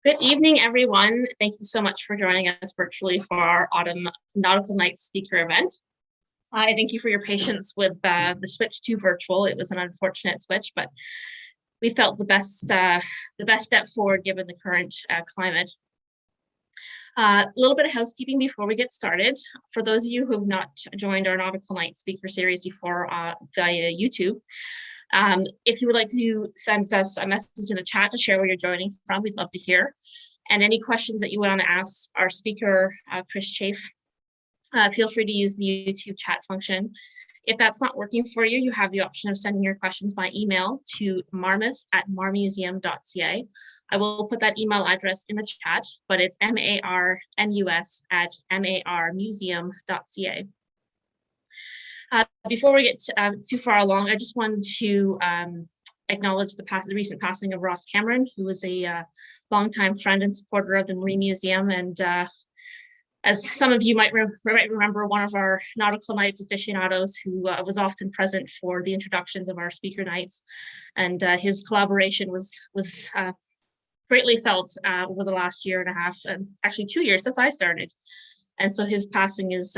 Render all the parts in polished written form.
Good evening, everyone. Thank you so much for joining us virtually for our Autumn Nautical Night speaker event. I thank you for your patience with the switch to virtual. It was an unfortunate switch, but we felt the best step forward given the current climate. A little bit of housekeeping before we get started. For those of you who have not joined our Nautical Night speaker series before via YouTube, if you would like to send us a message in the chat to share where you're joining from, we'd love to hear. And any questions that you want to ask our speaker, Chris Chafe, feel free to use the YouTube chat function. If that's not working for you, you have the option of sending your questions by email to marmus@marmuseum.ca. I will put that email address in the chat, but it's marmus@marmuseum.ca. Before we get too far along, I just wanted to acknowledge the recent passing of Ross Cameron, who was a longtime friend and supporter of the Marine Museum. And as some of you might remember, one of our Nautical Nights aficionados who was often present for the introductions of our speaker nights. And his collaboration was greatly felt over the last year and a half, and actually 2 years since I started. And so his passing is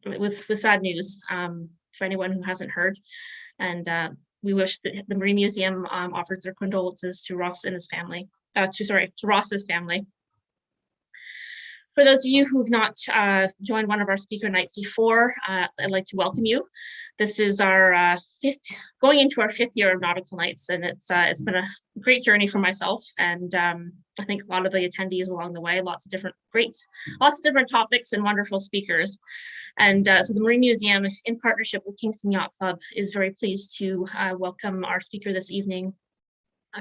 with sad news for anyone who hasn't heard. And we wish that the Marine Museum offers their condolences to Ross and his family, to Ross's family. For those of you who've not joined one of our speaker nights before, I'd like to welcome you. This is our going into our 5th year of Nautical Nights, and it's been a great journey for myself, and I think a lot of the attendees along the way. Lots of different topics and wonderful speakers. And so the Marine Museum, in partnership with Kingston Yacht Club, is very pleased to welcome our speaker this evening,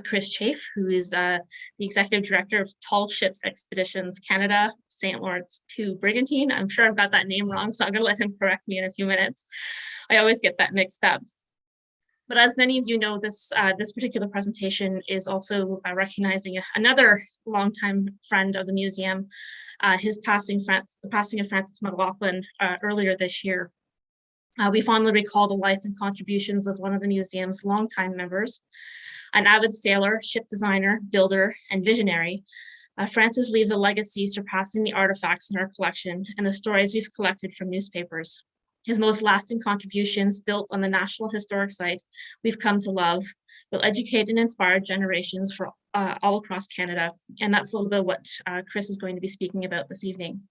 Chris Chafe, who is the Executive Director of Tall Ships Expeditions Canada, St. Lawrence to Brigantine. I'm sure I've got that name wrong, so I'm going to let him correct me in a few minutes. I always get that mixed up. But as many of you know, this particular presentation is also recognizing another longtime friend of the museum, the passing of Francis MacLachlan earlier this year. We fondly recall the life and contributions of one of the museum's longtime members, an avid sailor, ship designer, builder, and visionary. Francis leaves a legacy surpassing the artifacts in our collection and the stories we've collected from newspapers. His most lasting contributions, built on the National Historic Site we've come to love, will educate and inspire generations for all across Canada. And that's a little bit what Chris is going to be speaking about this evening.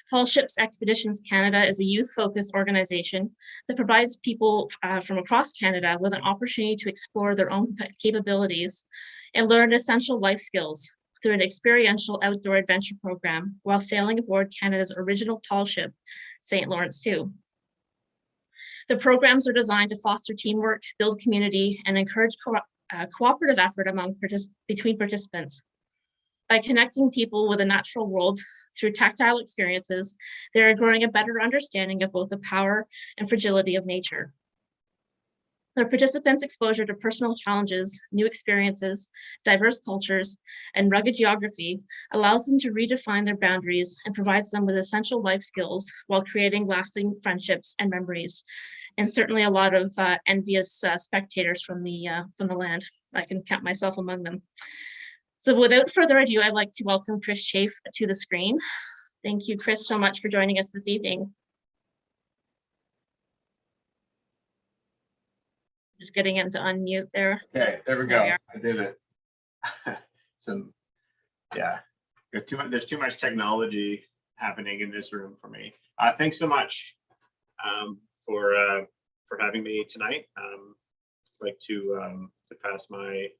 Tall Ships Expeditions Canada is a youth-focused organization that provides people from across Canada with an opportunity to explore their own capabilities and learn essential life skills through an experiential outdoor adventure program while sailing aboard Canada's original tall ship, St. Lawrence II. The programs are designed to foster teamwork, build community, and encourage cooperative effort between participants. By connecting people with the natural world through tactile experiences, they are growing a better understanding of both the power and fragility of nature. Their participants' exposure to personal challenges, new experiences, diverse cultures, and rugged geography allows them to redefine their boundaries and provides them with essential life skills while creating lasting friendships and memories. And certainly a lot of envious spectators from the land. I can count myself among them. So without further ado, I'd like to welcome Chris Chafe to the screen. Thank you, Chris, so much for joining us this evening. Just getting him to unmute there. Okay, there we go. I did it. There's too much technology happening in this room for me. Thanks so much for having me tonight. I'd like to pass my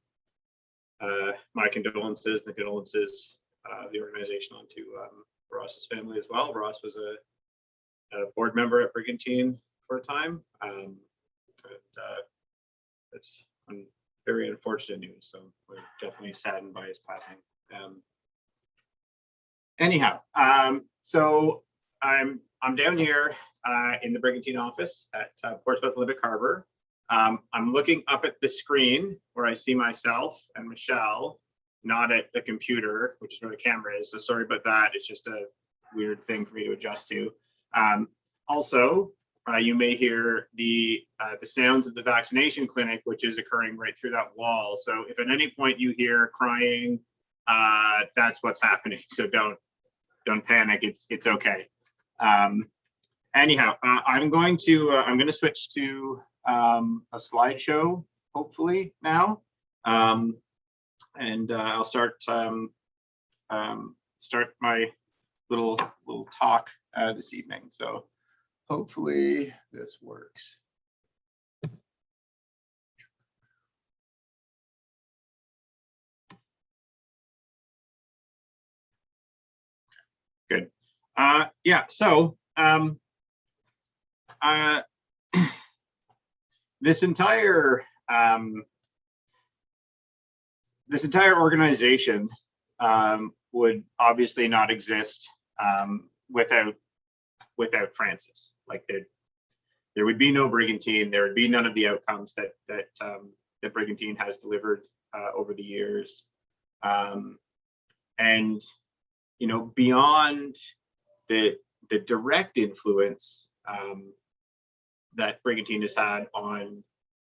my condolences, the condolences of the organization onto Ross's family as well. Ross was a board member at Brigantine for a time. It's very unfortunate news, so we're definitely saddened by his passing. So I'm down here in the Brigantine office at Portsmouth Olympic Harbor. I'm looking up at the screen where I see myself and Michelle, not at the computer, which is where the camera is. So sorry about that. It's just a weird thing for me to adjust to. Also, you may hear the sounds of the vaccination clinic, which is occurring right through that wall. So if at any point you hear crying that's what's happening. So don't panic. It's okay. Anyhow, I'm going to switch to a slideshow hopefully now, and I'll start my little talk this evening. So hopefully this works. Good. Yeah. So this entire organization would obviously not exist without Francis. Like there would be no Brigantine. There would be none of the outcomes that Brigantine has delivered over the years. And you know, beyond the direct influence that Brigantine has had on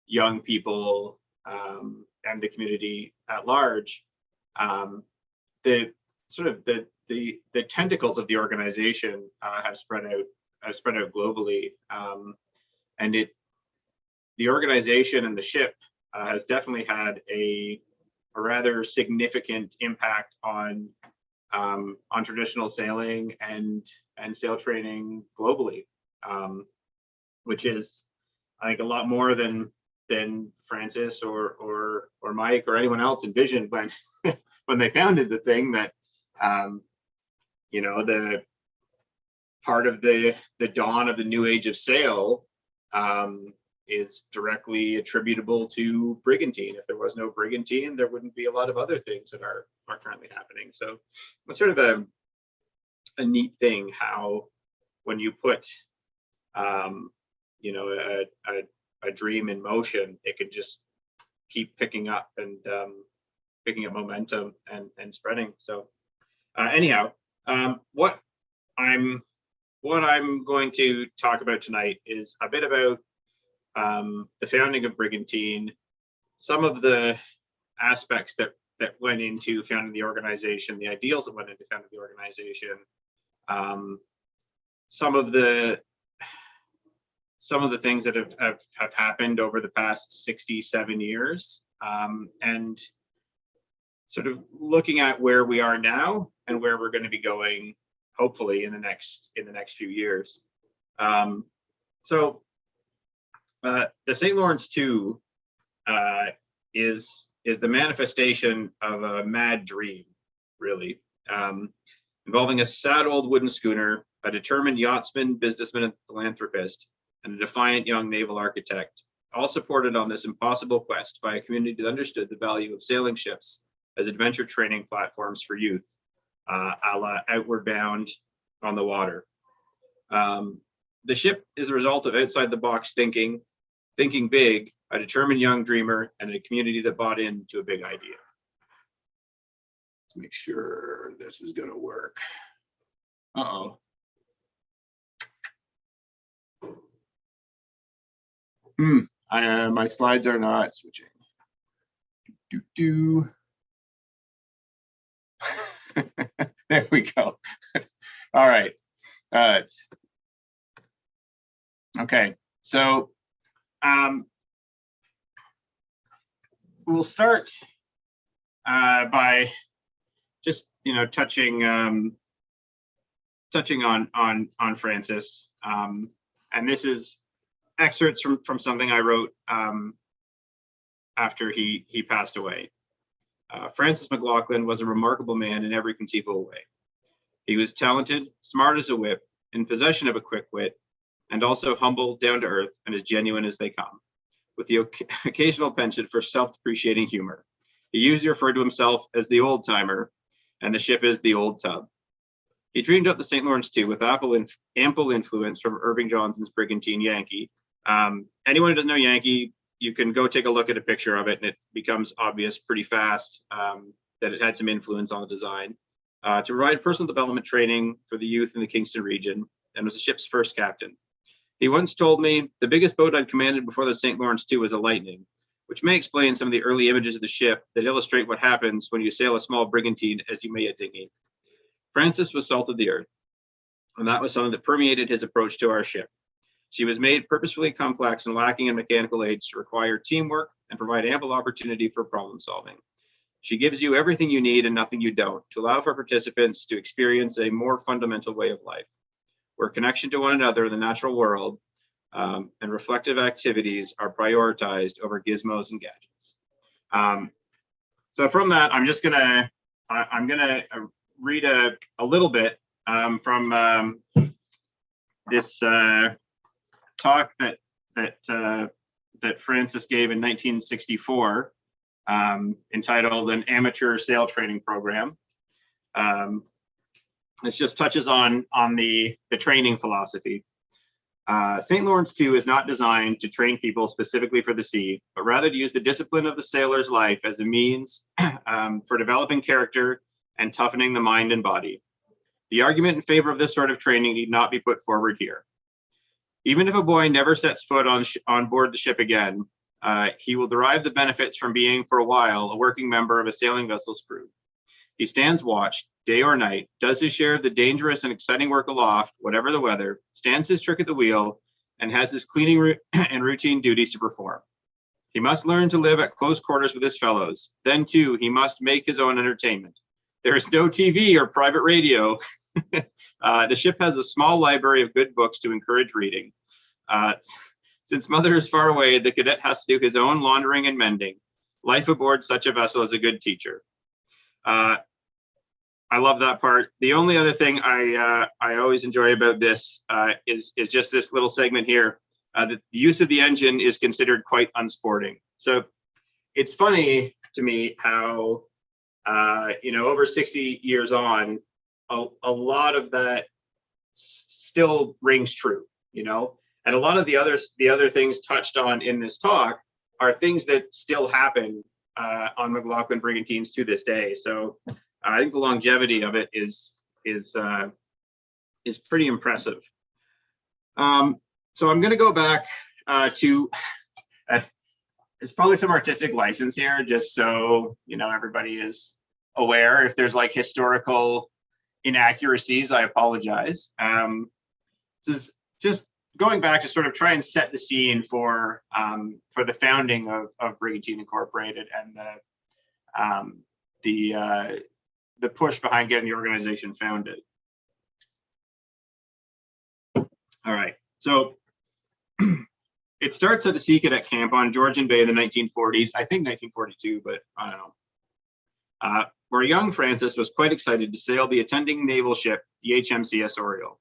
young people and the community at large, the tentacles of the organization have spread out globally, and the organization and the ship has definitely had a rather significant impact on traditional sailing and sail training globally, which is, I think, a lot more than Francis or Mike or anyone else envisioned when when they founded the thing. That you know, the part of the dawn of the new age of sail is directly attributable to Brigantine. If there was no Brigantine, there wouldn't be a lot of other things that are currently happening. So it's sort of a neat thing how when you put you know, a dream in motion, it could just keep picking up and picking up momentum and spreading. So anyhow, what I'm going to talk about tonight is a bit about the founding of Brigantine, some of the aspects that went into founding the organization, the ideals that went into founding the organization, some of the things that have happened over the past 67 years, and sort of looking at where we are now and where we're going to be going, hopefully in the next few years. So the St. Lawrence II is the manifestation of a mad dream, really, involving a sad old wooden schooner, a determined yachtsman, businessman, and philanthropist, and a defiant young naval architect, all supported on this impossible quest by a community that understood the value of sailing ships as adventure training platforms for youth, a la Outward Bound on the water. The ship is a result of outside the box thinking big, a determined young dreamer, and a community that bought into a big idea. Let's make sure this is going to work. Uh-oh. My slides are not switching. There we go. All right. Okay. So we'll start by just, you know, touching on Francis, and this is excerpts from something I wrote after he passed away. Francis MacLachlan was a remarkable man in every conceivable way. He was talented, smart as a whip, in possession of a quick wit, and also humble, down to earth, and as genuine as they come, with the occasional penchant for self-depreciating humor. He usually referred to himself as the old timer, and the ship is the old tub. He dreamed up the St. Lawrence II with ample influence from Irving Johnson's Brigantine Yankee. Anyone who doesn't know Yankee, you can go take a look at a picture of it, and it becomes obvious pretty fast that it had some influence on the design. To provide personal development training for the youth in the Kingston region, and was the ship's first captain. He once told me, the biggest boat I'd commanded before the St. Lawrence II was a Lightning, which may explain some of the early images of the ship that illustrate what happens when you sail a small brigantine as you may a dinghy. Francis was salt of the earth, and that was something that permeated his approach to our ship. She was made purposefully complex and lacking in mechanical aids to require teamwork and provide ample opportunity for problem solving. She gives you everything you need and nothing you don't, to allow for participants to experience a more fundamental way of life, where connection to one another in the natural world and reflective activities are prioritized over gizmos and gadgets. So from that, I'm gonna read a little bit from this talk that Francis gave in 1964, entitled "An Amateur Sail Training Program." This just touches on the training philosophy. St. Lawrence II is not designed to train people specifically for the sea, but rather to use the discipline of the sailor's life as a means for developing character and toughening the mind and body. The argument in favor of this sort of training need not be put forward here. Even if a boy never sets foot on board the ship again, he will derive the benefits from being for a while a working member of a sailing vessel's crew. He stands watch, day or night, does his share of the dangerous and exciting work aloft, whatever the weather, stands his trick at the wheel, and has his cleaning and routine duties to perform. He must learn to live at close quarters with his fellows. Then, too, he must make his own entertainment. There is no TV or private radio. The ship has a small library of good books to encourage reading. Since mother is far away, the cadet has to do his own laundering and mending. Life aboard such a vessel is a good teacher. I love that part. The only other thing I always enjoy about this is just this little segment here. The use of the engine is considered quite unsporting. So it's funny to me how, over 60 years on, a lot of that still rings true, and a lot of the other things touched on in this talk are things that still happen on MacLachlan Brigantines to this day. So I think the longevity of it is pretty impressive. So I'm going to go back to there's probably some artistic license here, just so everybody is aware. If there's like historical inaccuracies, I apologize. This is just going back to sort of try and set the scene for the founding of Brigantine Incorporated and the push behind getting the organization founded. All right, so it starts at the Sea Cadet Camp on Georgian Bay in the 1940s, I think 1942, but I don't know, where young Francis was quite excited to sail the attending naval ship, the HMCS Oriole.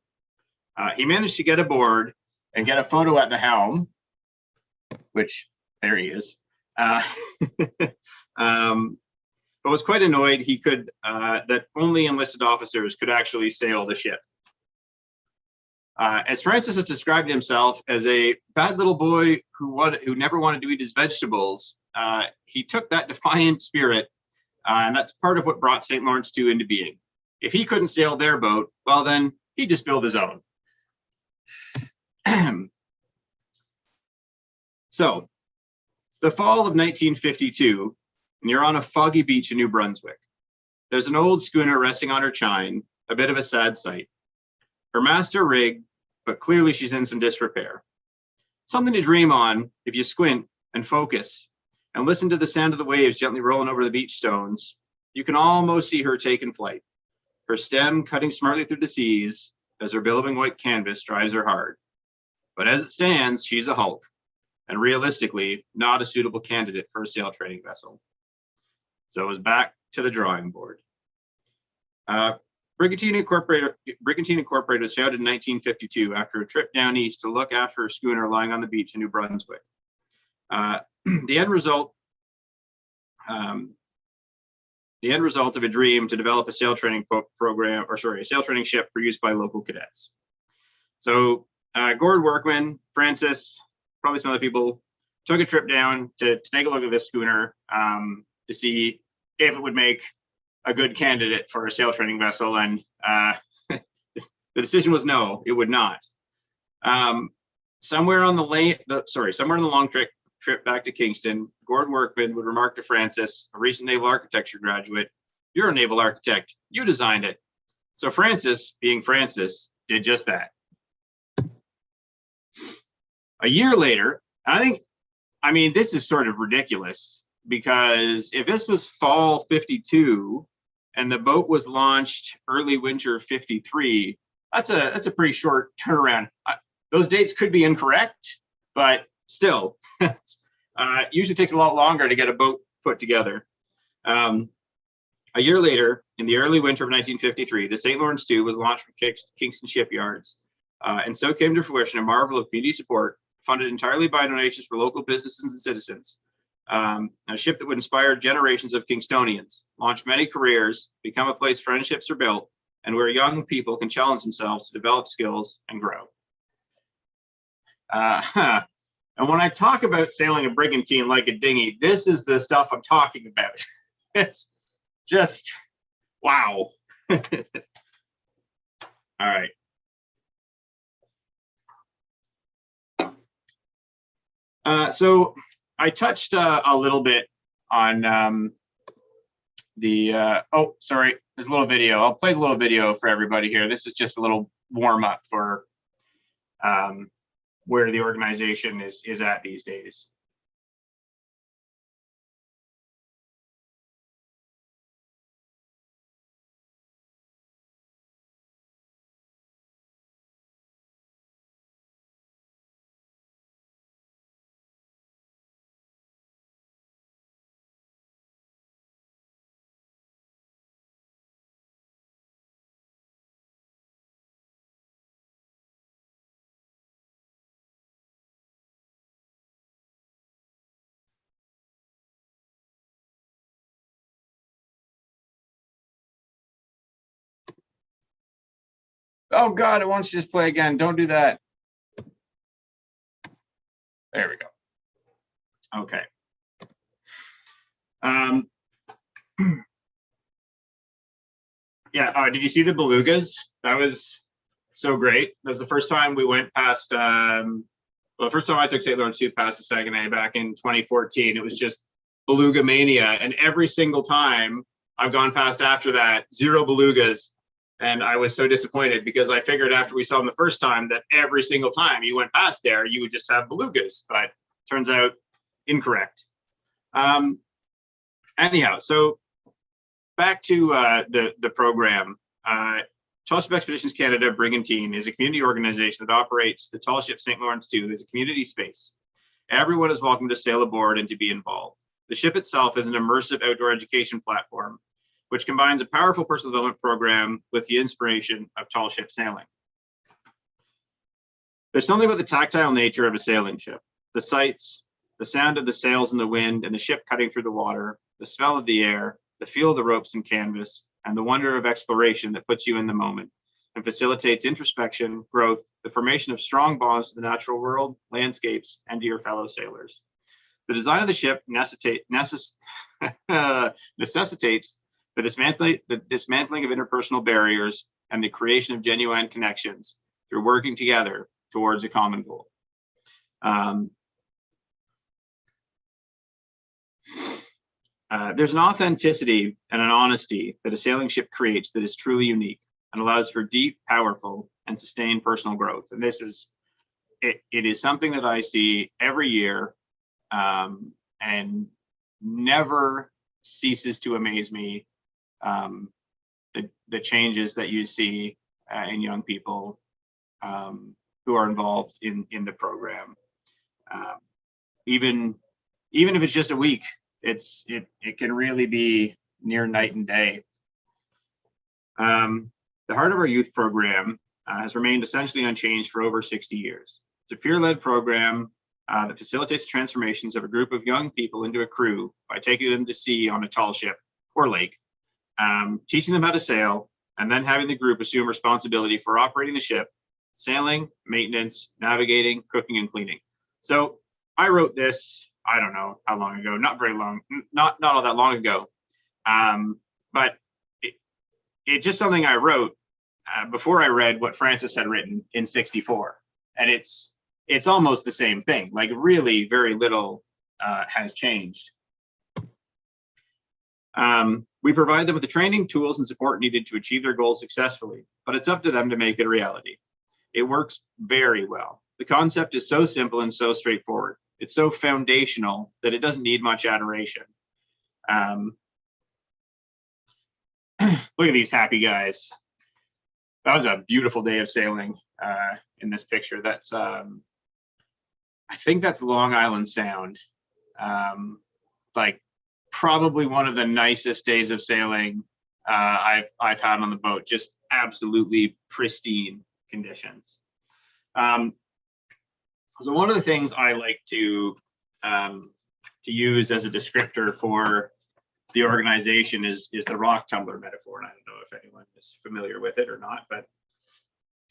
He managed to get aboard and get a photo at the helm, which there he is, but was quite annoyed he could that only enlisted officers could actually sail the ship. As Francis has described himself as a bad little boy who never wanted to eat his vegetables, he took that defiant spirit, and that's part of what brought St. Lawrence II into being. If he couldn't sail their boat, well then he just built his own. So it's the fall of 1952, and you're on a foggy beach in New Brunswick. There's an old schooner resting on her chine, a bit of a sad sight. Her masts are rigged, but clearly she's in some disrepair. Something to dream on if you squint and focus and listen to the sound of the waves gently rolling over the beach stones. You can almost see her taking flight, her stem cutting smartly through the seas as her billowing white canvas drives her hard. But as it stands, she's a hulk, and realistically, not a suitable candidate for a sail training vessel. So it was back to the drawing board. Brigantine Incorporated was founded in 1952 after a trip down east to look after a schooner lying on the beach in New Brunswick. The end result of a dream to develop a sail training program, a sail training ship for use by local cadets. So Gord Workman, Francis, probably some other people, took a trip down to take a look at this schooner to see if it would make a good candidate for a sail training vessel, and the decision was no, it would not. Somewhere in the long trip, trip back to Kingston, Gordon Workman would remark to Francis, a recent naval architecture graduate, "You're a naval architect, you designed it." So Francis, being Francis, did just that. A year later, I mean, this is sort of ridiculous, because if this was fall 52 and the boat was launched early winter 53, that's a pretty short turnaround. Those dates could be incorrect, but still, usually takes a lot longer to get a boat put together. A year later, in the early winter of 1953, the St. Lawrence II was launched from Kingston shipyards, and so came to fruition a marvel of community support, funded entirely by donations for local businesses and citizens. A ship that would inspire generations of Kingstonians, launch many careers, become a place friendships are built, and where young people can challenge themselves to develop skills and grow. And when I talk about sailing a brigantine like a dinghy, this is the stuff I'm talking about. It's just, wow. All right. So I touched a little bit on oh, sorry, there's a little video. I'll play the little video for everybody here. This is just a little warm up for where the organization is at these days. Oh God, it wants to just play again. Don't do that. There we go. Okay. Yeah, did you see the belugas? That was so great. That was the first time we went past, well, the first time I took St. Lawrence II past the Saguenay back in 2014, it was just beluga mania. And every single time I've gone past after that, 0 belugas. And I was so disappointed, because I figured after we saw them the first time that every single time you went past there, you would just have belugas, but turns out incorrect. Anyhow, so back to the program. Tall Ship Expeditions Canada Brigantine is a community organization that operates the Tall Ship St. Lawrence II as a community space. Everyone is welcome to sail aboard and to be involved. The ship itself is an immersive outdoor education platform, which combines a powerful personal development program with the inspiration of tall ship sailing. There's something about the tactile nature of a sailing ship. The sights, the sound of the sails in the wind and the ship cutting through the water, the smell of the air, the feel of the ropes and canvas, and the wonder of exploration that puts you in the moment and facilitates introspection, growth, the formation of strong bonds to the natural world, landscapes, and to your fellow sailors. The design of the ship necessitates the dismantling of interpersonal barriers and the creation of genuine connections through working together towards a common goal. There's an authenticity and an honesty that a sailing ship creates that is truly unique and allows for deep, powerful, and sustained personal growth. And this is, it is something that I see every year, and never ceases to amaze me. The changes that you see in young people who are involved in the program. Even if it's just a week, it can really be near night and day. The heart of our youth program has remained essentially unchanged for over 60 years. It's a peer-led program that facilitates transformations of a group of young people into a crew by taking them to sea on a tall ship or lake, teaching them how to sail, and then having the group assume responsibility for operating the ship, sailing, maintenance, navigating, cooking, and cleaning. So I wrote this, I don't know how long ago, not very long, not all that long ago, but it's just something I wrote before I read what Francis had written in '64, and it's almost the same thing, like really very little has changed. We provide them with the training, tools, and support needed to achieve their goals successfully, but it's up to them to make it a reality. It works very well. The concept is so simple and so straightforward. It's so foundational that it doesn't need much adoration. Look at these happy guys. That was a beautiful day of sailing in this picture. That's, I think that's Long Island Sound. Like probably one of the nicest days of sailing I've had on the boat. Just absolutely pristine conditions. So one of the things I like to use as a descriptor for the organization is the rock tumbler metaphor. And I don't know if anyone is familiar with it or not, but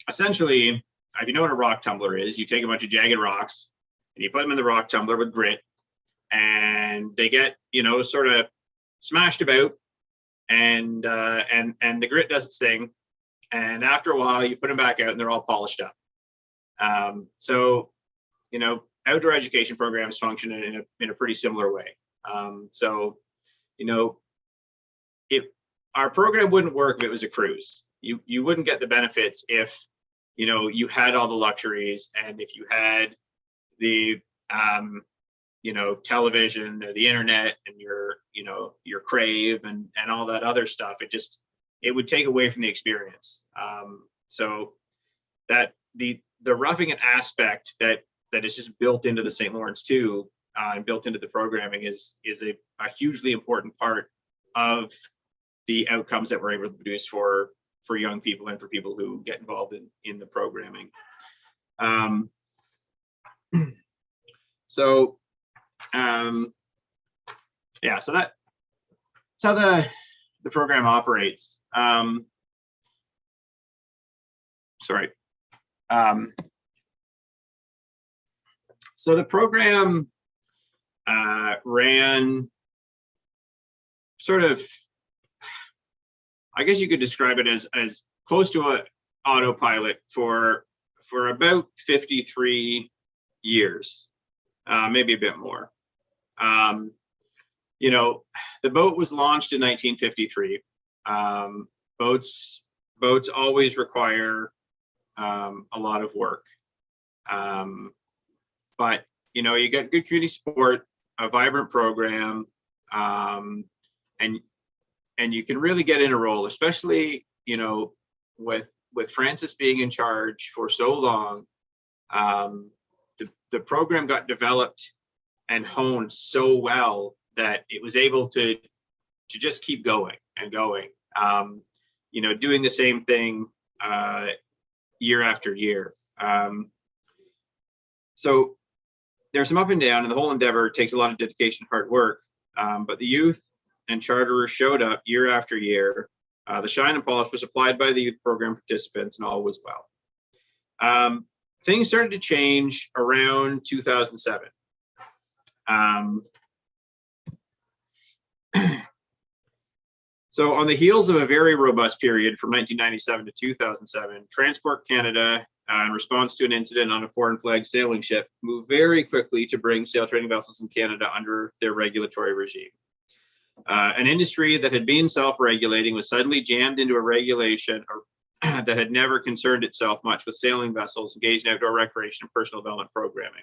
essentially, if you know what a rock tumbler is, you take a bunch of jagged rocks and you put them in the rock tumbler with grit, and they get, you know, sort of smashed about, and the grit does its thing. And after a while, you put them back out and they're all polished up. So, you know, outdoor education programs function in a pretty similar way. So, you know, our program wouldn't work if it was a cruise. You wouldn't get the benefits if, you know, you had all the luxuries, and if you had the, you know, television or the internet and your Crave and all that other stuff. It would take away from the experience. So that the roughing it aspect that is just built into the St. Lawrence too, and built into the programming is a hugely important part of the outcomes that we're able to produce for young people and for people who get involved in the programming. So yeah, so that's how the program operates. Sorry. So the program ran sort of, I guess you could describe it as close to an autopilot for about 53 years, maybe a bit more. You know, the boat was launched in 1953. Boats always require a lot of work. But, you know, you get good community support, a vibrant program, and you can really get in a role, especially, you know, with Francis being in charge for so long. The program got developed and honed so well that it was able to just keep going and going. You know, doing the same thing year after year. So there's some up and down, and the whole endeavor takes a lot of dedication, hard work. But the youth and charterers showed up year after year. The shine and polish was applied by the youth program participants, and all was well. Things started to change around 2007. So on the heels of a very robust period from 1997 to 2007, Transport Canada, in response to an incident on a foreign flag sailing ship, moved very quickly to bring sail training vessels in Canada under their regulatory regime. An industry that had been self-regulating was suddenly jammed into a regulation that had never concerned itself much with sailing vessels engaged in outdoor recreation and personal development programming.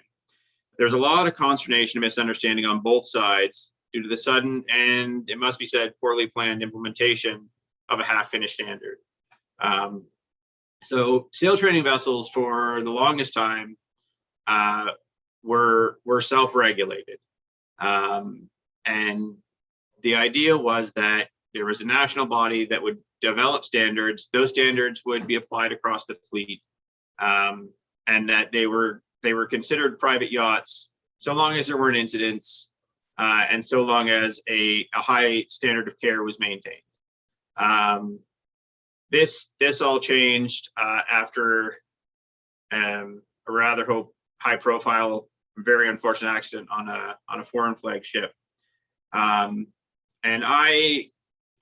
There's a lot of consternation and misunderstanding on both sides due to the sudden, and it must be said, poorly planned implementation of a half-finished standard. So sail training vessels for the longest time were self-regulated. And the idea was that there was a national body that would develop standards. Those standards would be applied across the fleet, and that they were considered private yachts so long as there weren't incidents, and so long as a high standard of care was maintained. This all changed after a rather high-profile, very unfortunate accident on a foreign flag ship. And I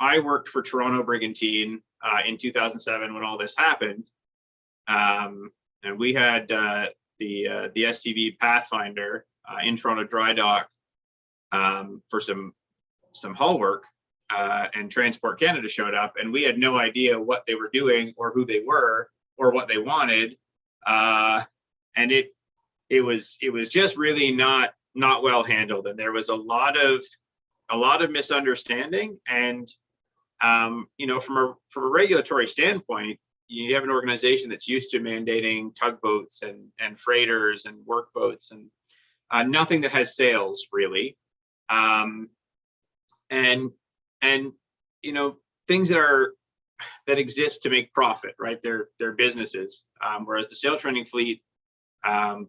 worked for Toronto Brigantine in 2007 when all this happened, and we had the STV Pathfinder in Toronto Dry Dock for some hull work, and Transport Canada showed up, and we had no idea what they were doing or who they were or what they wanted, and it was just really not well handled, and there was a lot of misunderstanding. And you know, from a regulatory standpoint, you have an organization that's used to mandating tugboats and freighters and workboats and nothing that has sails really, and you know, things that exist to make profit, right? They're businesses, whereas the sail training fleet,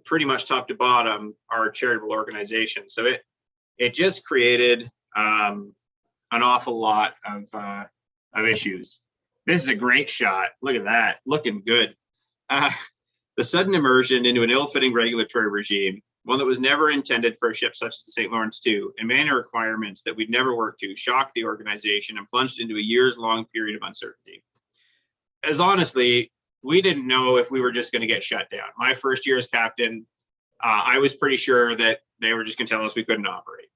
pretty much top to bottom, are charitable organizations. So it just created an awful lot of issues. This is a great shot. Look at that, looking good. The sudden immersion into an ill-fitting regulatory regime, one that was never intended for a ship such as the St. Lawrence II, and many requirements that we'd never worked to, shocked the organization and plunged into a years-long period of uncertainty. As honestly, we didn't know if we were just going to get shut down. My first year as captain, I was pretty sure that they were just going to tell us we couldn't operate.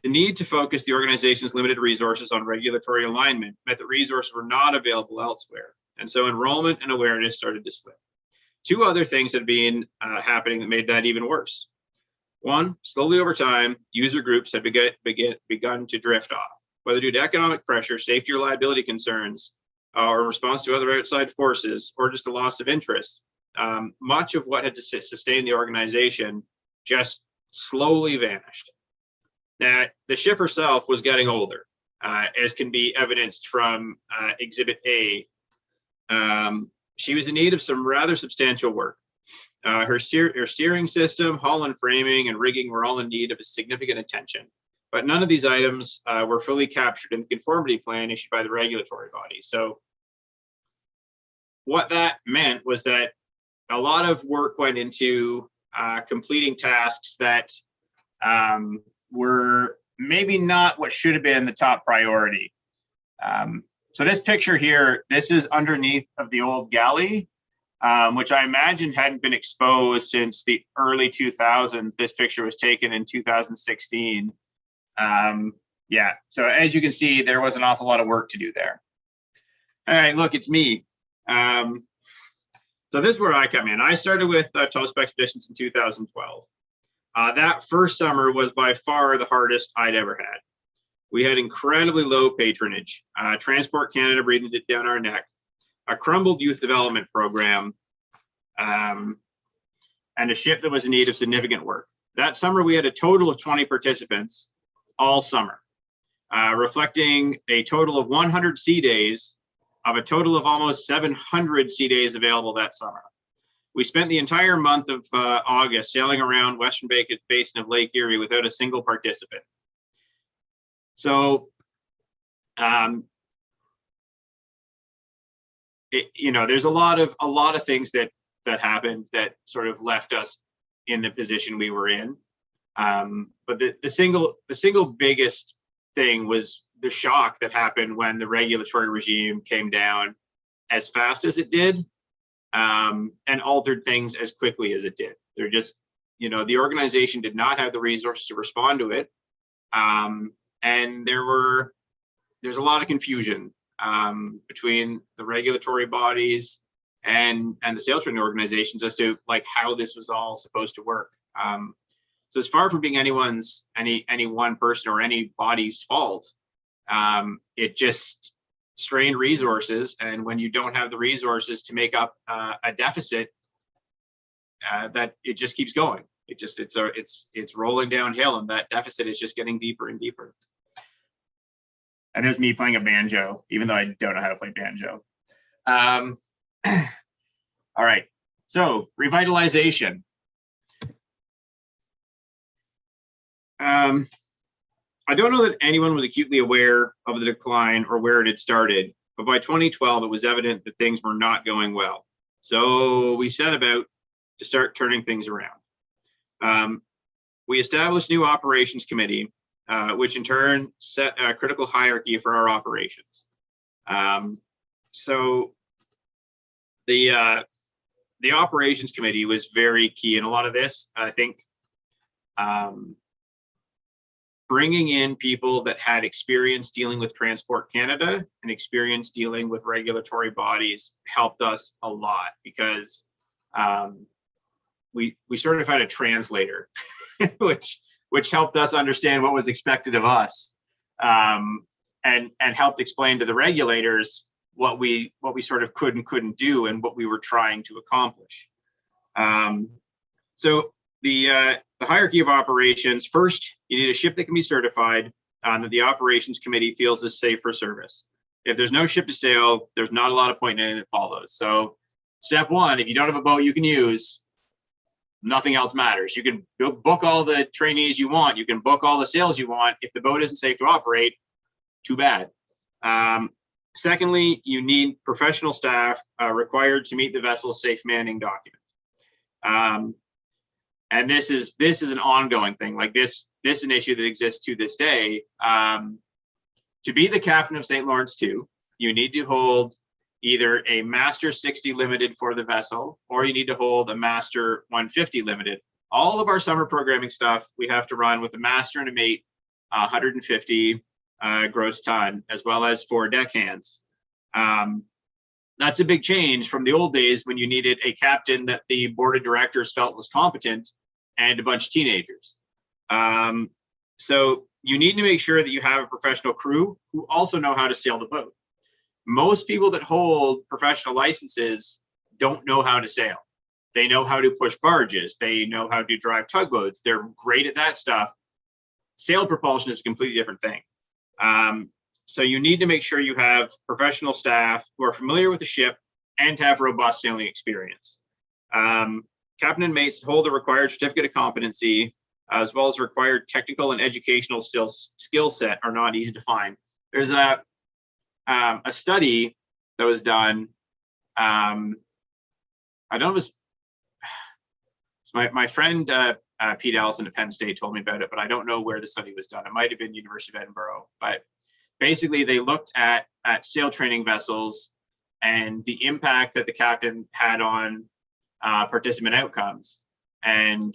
The need to focus the organization's limited resources on regulatory alignment meant that resources were not available elsewhere, and so enrollment and awareness started to slip. Two other things had been happening that made that even worse. One, slowly over time, user groups had begun to drift off, whether due to economic pressure, safety or liability concerns, or in response to other outside forces, or just a loss of interest. Much of what had to sustain the organization just slowly vanished. Now, the ship herself was getting older, as can be evidenced from Exhibit A. She was in need of some rather substantial work. Her steering system, hull and framing, and rigging were all in need of a significant attention, but none of these items were fully captured in the conformity plan issued by the regulatory body. So what that meant was that a lot of work went into completing tasks that were maybe not what should have been the top priority. So this picture here, this is underneath of the old galley, which I imagine hadn't been exposed since the early 2000s. This picture was taken in 2016. Yeah, so as you can see, there was an awful lot of work to do there. All right, look, it's me. So this is where I come in. I started with Telescope Expeditions in 2012. That first summer was by far the hardest I'd ever had. We had incredibly low patronage, Transport Canada breathing it down our neck, a crumbled youth development program, and a ship that was in need of significant work. That summer, we had a total of 20 participants all summer, reflecting a total of 100 sea days of a total of almost 700 sea days available that summer. We spent the entire month of August sailing around Western Basin of Lake Erie without a single participant. So, you know, there's a lot of things that happened that sort of left us in the position we were in. But the single biggest thing was the shock that happened when the regulatory regime came down as fast as it did, and altered things as quickly as it did. They're just, you know, the organization did not have the resources to respond to it. And there's a lot of confusion between the regulatory bodies and the sail training organizations as to like how this was all supposed to work. So it's far from being any one person or any body's fault. It just strained resources, and when you don't have the resources to make up a deficit, that it just keeps going. It's rolling downhill, and that deficit is just getting deeper and deeper. And there's me playing a banjo, even though I don't know how to play banjo. All right, so revitalization. I don't know that anyone was acutely aware of the decline or where it had started, but by 2012, it was evident that things were not going well. So we set about to start turning things around. We established a new operations committee, which in turn set a critical hierarchy for our operations. So the operations committee was very key in a lot of this. I think bringing in people that had experience dealing with Transport Canada and experience dealing with regulatory bodies helped us a lot, because we sort of had a translator, which helped us understand what was expected of us, and helped explain to the regulators what we sort of could and couldn't do and what we were trying to accomplish. So the hierarchy of operations: first, you need a ship that can be certified, that the operations committee feels is safe for service. If there's no ship to sail, there's not a lot of point in anything that follows. So step one, if you don't have a boat you can use, nothing else matters. You can book all the trainees you want, you can book all the sails you want. If the boat isn't safe to operate, too bad. Secondly, you need professional staff required to meet the vessel's safe manning document. And this is an ongoing thing. Like this is an issue that exists to this day. To be the captain of St. Lawrence II, you need to hold either a Master 60 Limited for the vessel, or you need to hold a Master 150 Limited. All of our summer programming stuff, we have to run with a master and a mate, 150 gross ton, as well as 4 deckhands. That's a big change from the old days when you needed a captain that the board of directors felt was competent and a bunch of teenagers. So you need to make sure that you have a professional crew who also know how to sail the boat. Most people that hold professional licenses don't know how to sail. They know how to push barges. They know how to drive tugboats. They're great at that stuff. Sail propulsion is a completely different thing. So you need to make sure you have professional staff who are familiar with the ship and have robust sailing experience. Captain and mates hold the required certificate of competency, as well as required technical and educational skill set, are not easy to find. There's a study that was done. I don't know if it's my friend Pete Allison at Penn State told me about it, but I don't know where the study was done. It might have been University of Edinburgh, but basically they looked at sail training vessels and the impact that the captain had on participant outcomes. And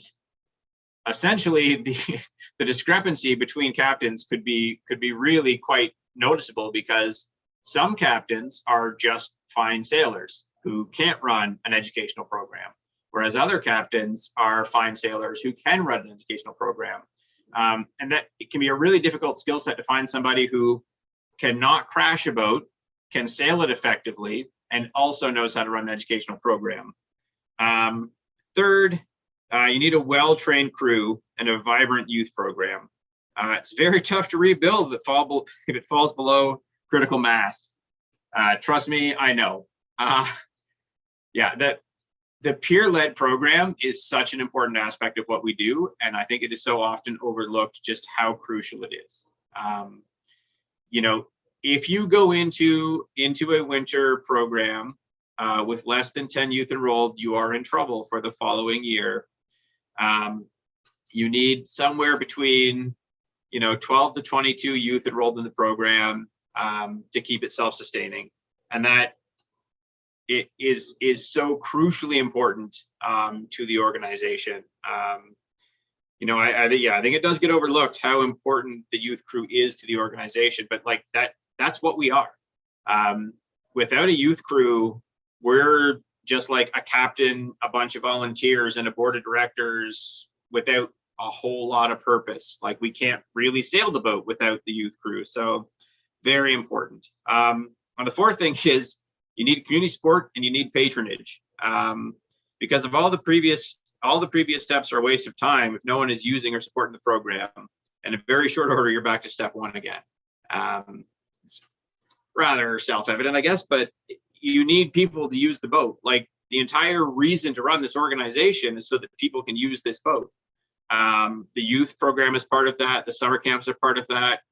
essentially the discrepancy between captains could be really quite noticeable, because some captains are just fine sailors who can't run an educational program, whereas other captains are fine sailors who can run an educational program. And that it can be a really difficult skill set to find somebody who cannot crash a boat, can sail it effectively, and also knows how to run an educational program. Third, you need a well-trained crew and a vibrant youth program. It's very tough to rebuild if it falls below critical mass. Trust me, I know. Yeah, the peer-led program is such an important aspect of what we do, and I think it is so often overlooked just how crucial it is. You know, if you go into a winter program with less than 10 youth enrolled, you are in trouble for the following year. You need somewhere between 12 to 22 youth enrolled in the program to keep it self-sustaining, and that it is so crucially important to the organization. I think it does get overlooked how important the youth crew is to the organization, but like that's what we are. Without a youth crew, we're just like a captain, a bunch of volunteers, and a board of directors without a whole lot of purpose. Like, we can't really sail the boat without the youth crew. So very important. And the fourth thing is you need community support and you need patronage. Because of all the previous steps are a waste of time if no one is using or supporting the program. And in very short order, you're back to step one again. It's rather self-evident, I guess, but you need people to use the boat. Like, the entire reason to run this organization is so that people can use this boat. The youth program is part of that. The summer camps are part of that.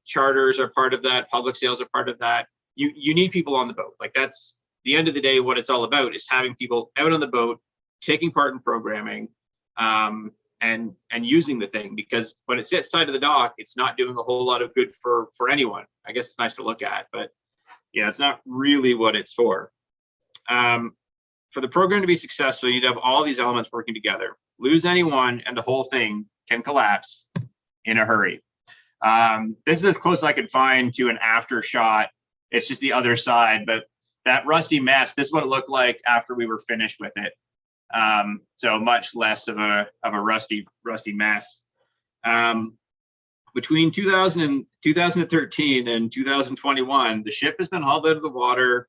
Charters are part of that. Public sales are part of that. You need people on the boat. Like, that's the end of the day. What it's all about is having people out on the boat, taking part in programming, and using the thing, because when it sits tied to the dock, it's not doing a whole lot of good for anyone. I guess it's nice to look at, but yeah, it's not really what it's for. For the program to be successful, you need to have all these elements working together. Lose any one and the whole thing can collapse in a hurry. This is as close as I could find to an after shot. It's just the other side, but that rusty mess, this is what it looked like after we were finished with it. So much less of a rusty mess. Between 2013 and 2021, the ship has been hauled out of the water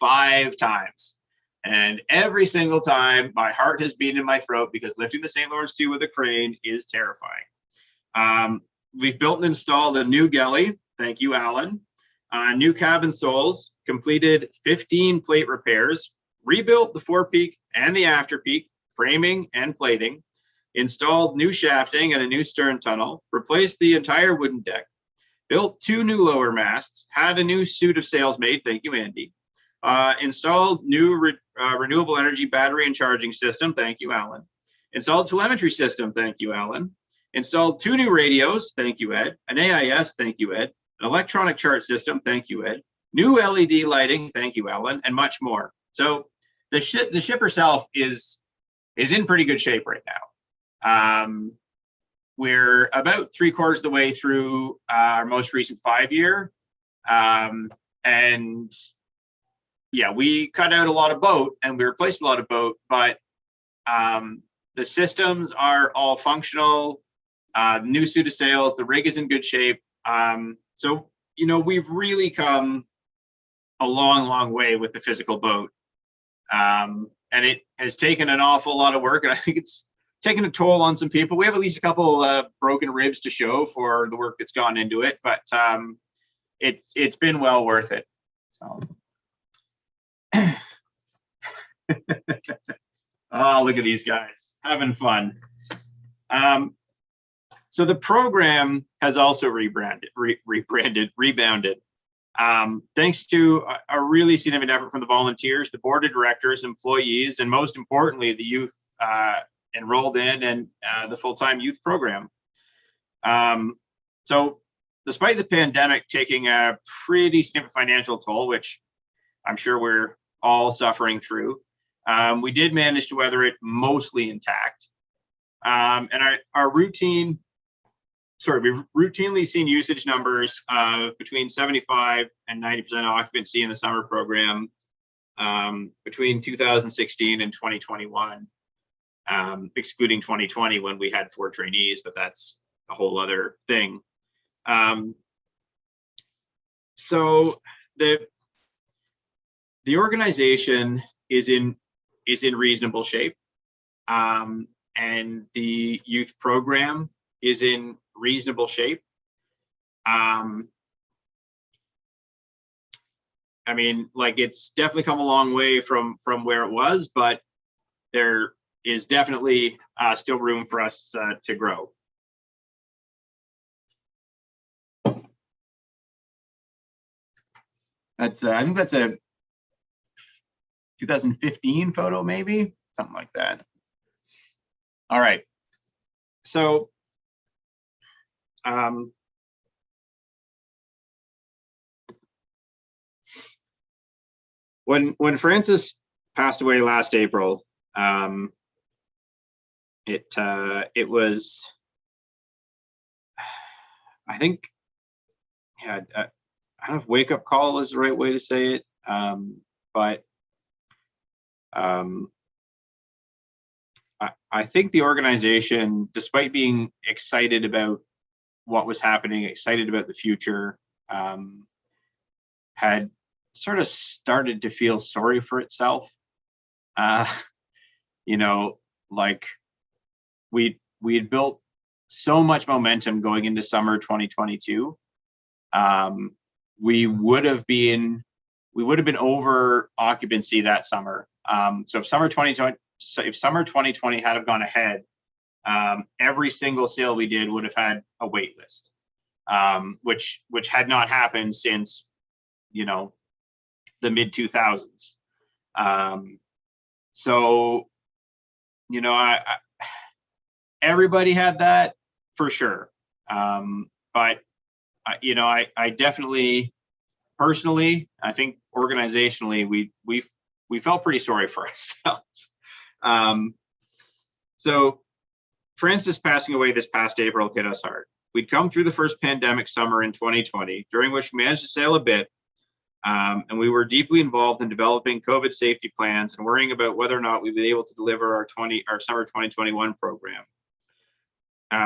5 times. And every single time, my heart has beaten in my throat because lifting the St. Lawrence II with a crane is terrifying. We've built and installed a new galley. Thank you, Alan. New cabin soles, completed 15 plate repairs, rebuilt the forepeak and the afterpeak, framing and plating, installed new shafting and a new stern tunnel, replaced the entire wooden deck, built 2 new lower masts, had a new suit of sails made, thank you, Andy, installed new renewable energy battery and charging system, thank you, Alan, installed telemetry system, thank you, Alan, installed 2 new radios, thank you, Ed, an AIS, thank you, Ed, an electronic chart system, thank you, Ed, new LED lighting, thank you, Alan, and much more. So the ship herself is in pretty good shape right now. We're about 3/4 of the way through our most recent 5-year. And yeah, we cut out a lot of boat and we replaced a lot of boat, but the systems are all functional. New suit of sails, the rig is in good shape. So, you know, we've really come a long way with the physical boat. And it has taken an awful lot of work, and I think it's taken a toll on some people. We have at least a couple broken ribs to show for the work that's gone into it, but it's been well worth it. So, oh, look at these guys having fun. So the program has also rebounded. Thanks to a really significant effort from the volunteers, the board of directors, employees, and most importantly, the youth enrolled in and the full-time youth program. So despite the pandemic taking a pretty significant financial toll, which I'm sure we're all suffering through, we did manage to weather it mostly intact. And we've routinely seen usage numbers of between 75 and 90% occupancy in the summer program between 2016 and 2021, excluding 2020 when we had 4 trainees, but that's a whole other thing. So the organization is in reasonable shape, and the youth program is in reasonable shape. I mean, like, it's definitely come a long way from where it was, but there is definitely still room for us to grow. That's I think that's a 2015 photo, maybe something like that. All right, so when Francis passed away last April, it was, I think, yeah, I don't know if wake up call is the right way to say it, but I think the organization, despite being excited about what was happening, excited about the future, had sort of started to feel sorry for itself. You know, like we had built so much momentum going into summer 2022. We would have been over occupancy that summer. So if summer 2020 had have gone ahead, every single sale we did would have had a wait list, which had not happened since, you know, the mid 2000s. So, you know, everybody had that for sure. But you know, I definitely, personally, I think organizationally, we felt pretty sorry for ourselves. So Francis passing away this past April hit us hard. We'd come through the first pandemic summer in 2020, during which we managed to sail a bit, and we were deeply involved in developing COVID safety plans and worrying about whether or not we'd be able to deliver our summer 2021 program.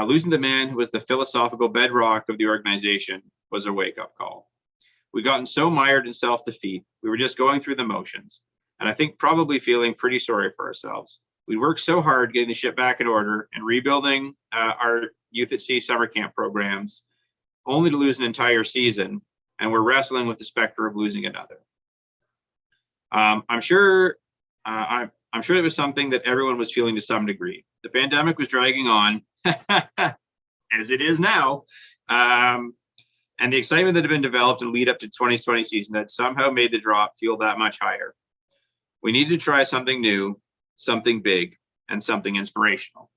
Losing the man who was the philosophical bedrock of the organization was a wake-up call. We'd gotten so mired in self-defeat, we were just going through the motions, and I think probably feeling pretty sorry for ourselves. We worked so hard getting the ship back in order and rebuilding our Youth at Sea summer camp programs, only to lose an entire season, and we're wrestling with the specter of losing another. I'm sure it was something that everyone was feeling to some degree. The pandemic was dragging on, as it is now, and the excitement that had been developed in lead up to 2020 season had somehow made the drop feel that much higher. We needed to try something new, something big, and something inspirational.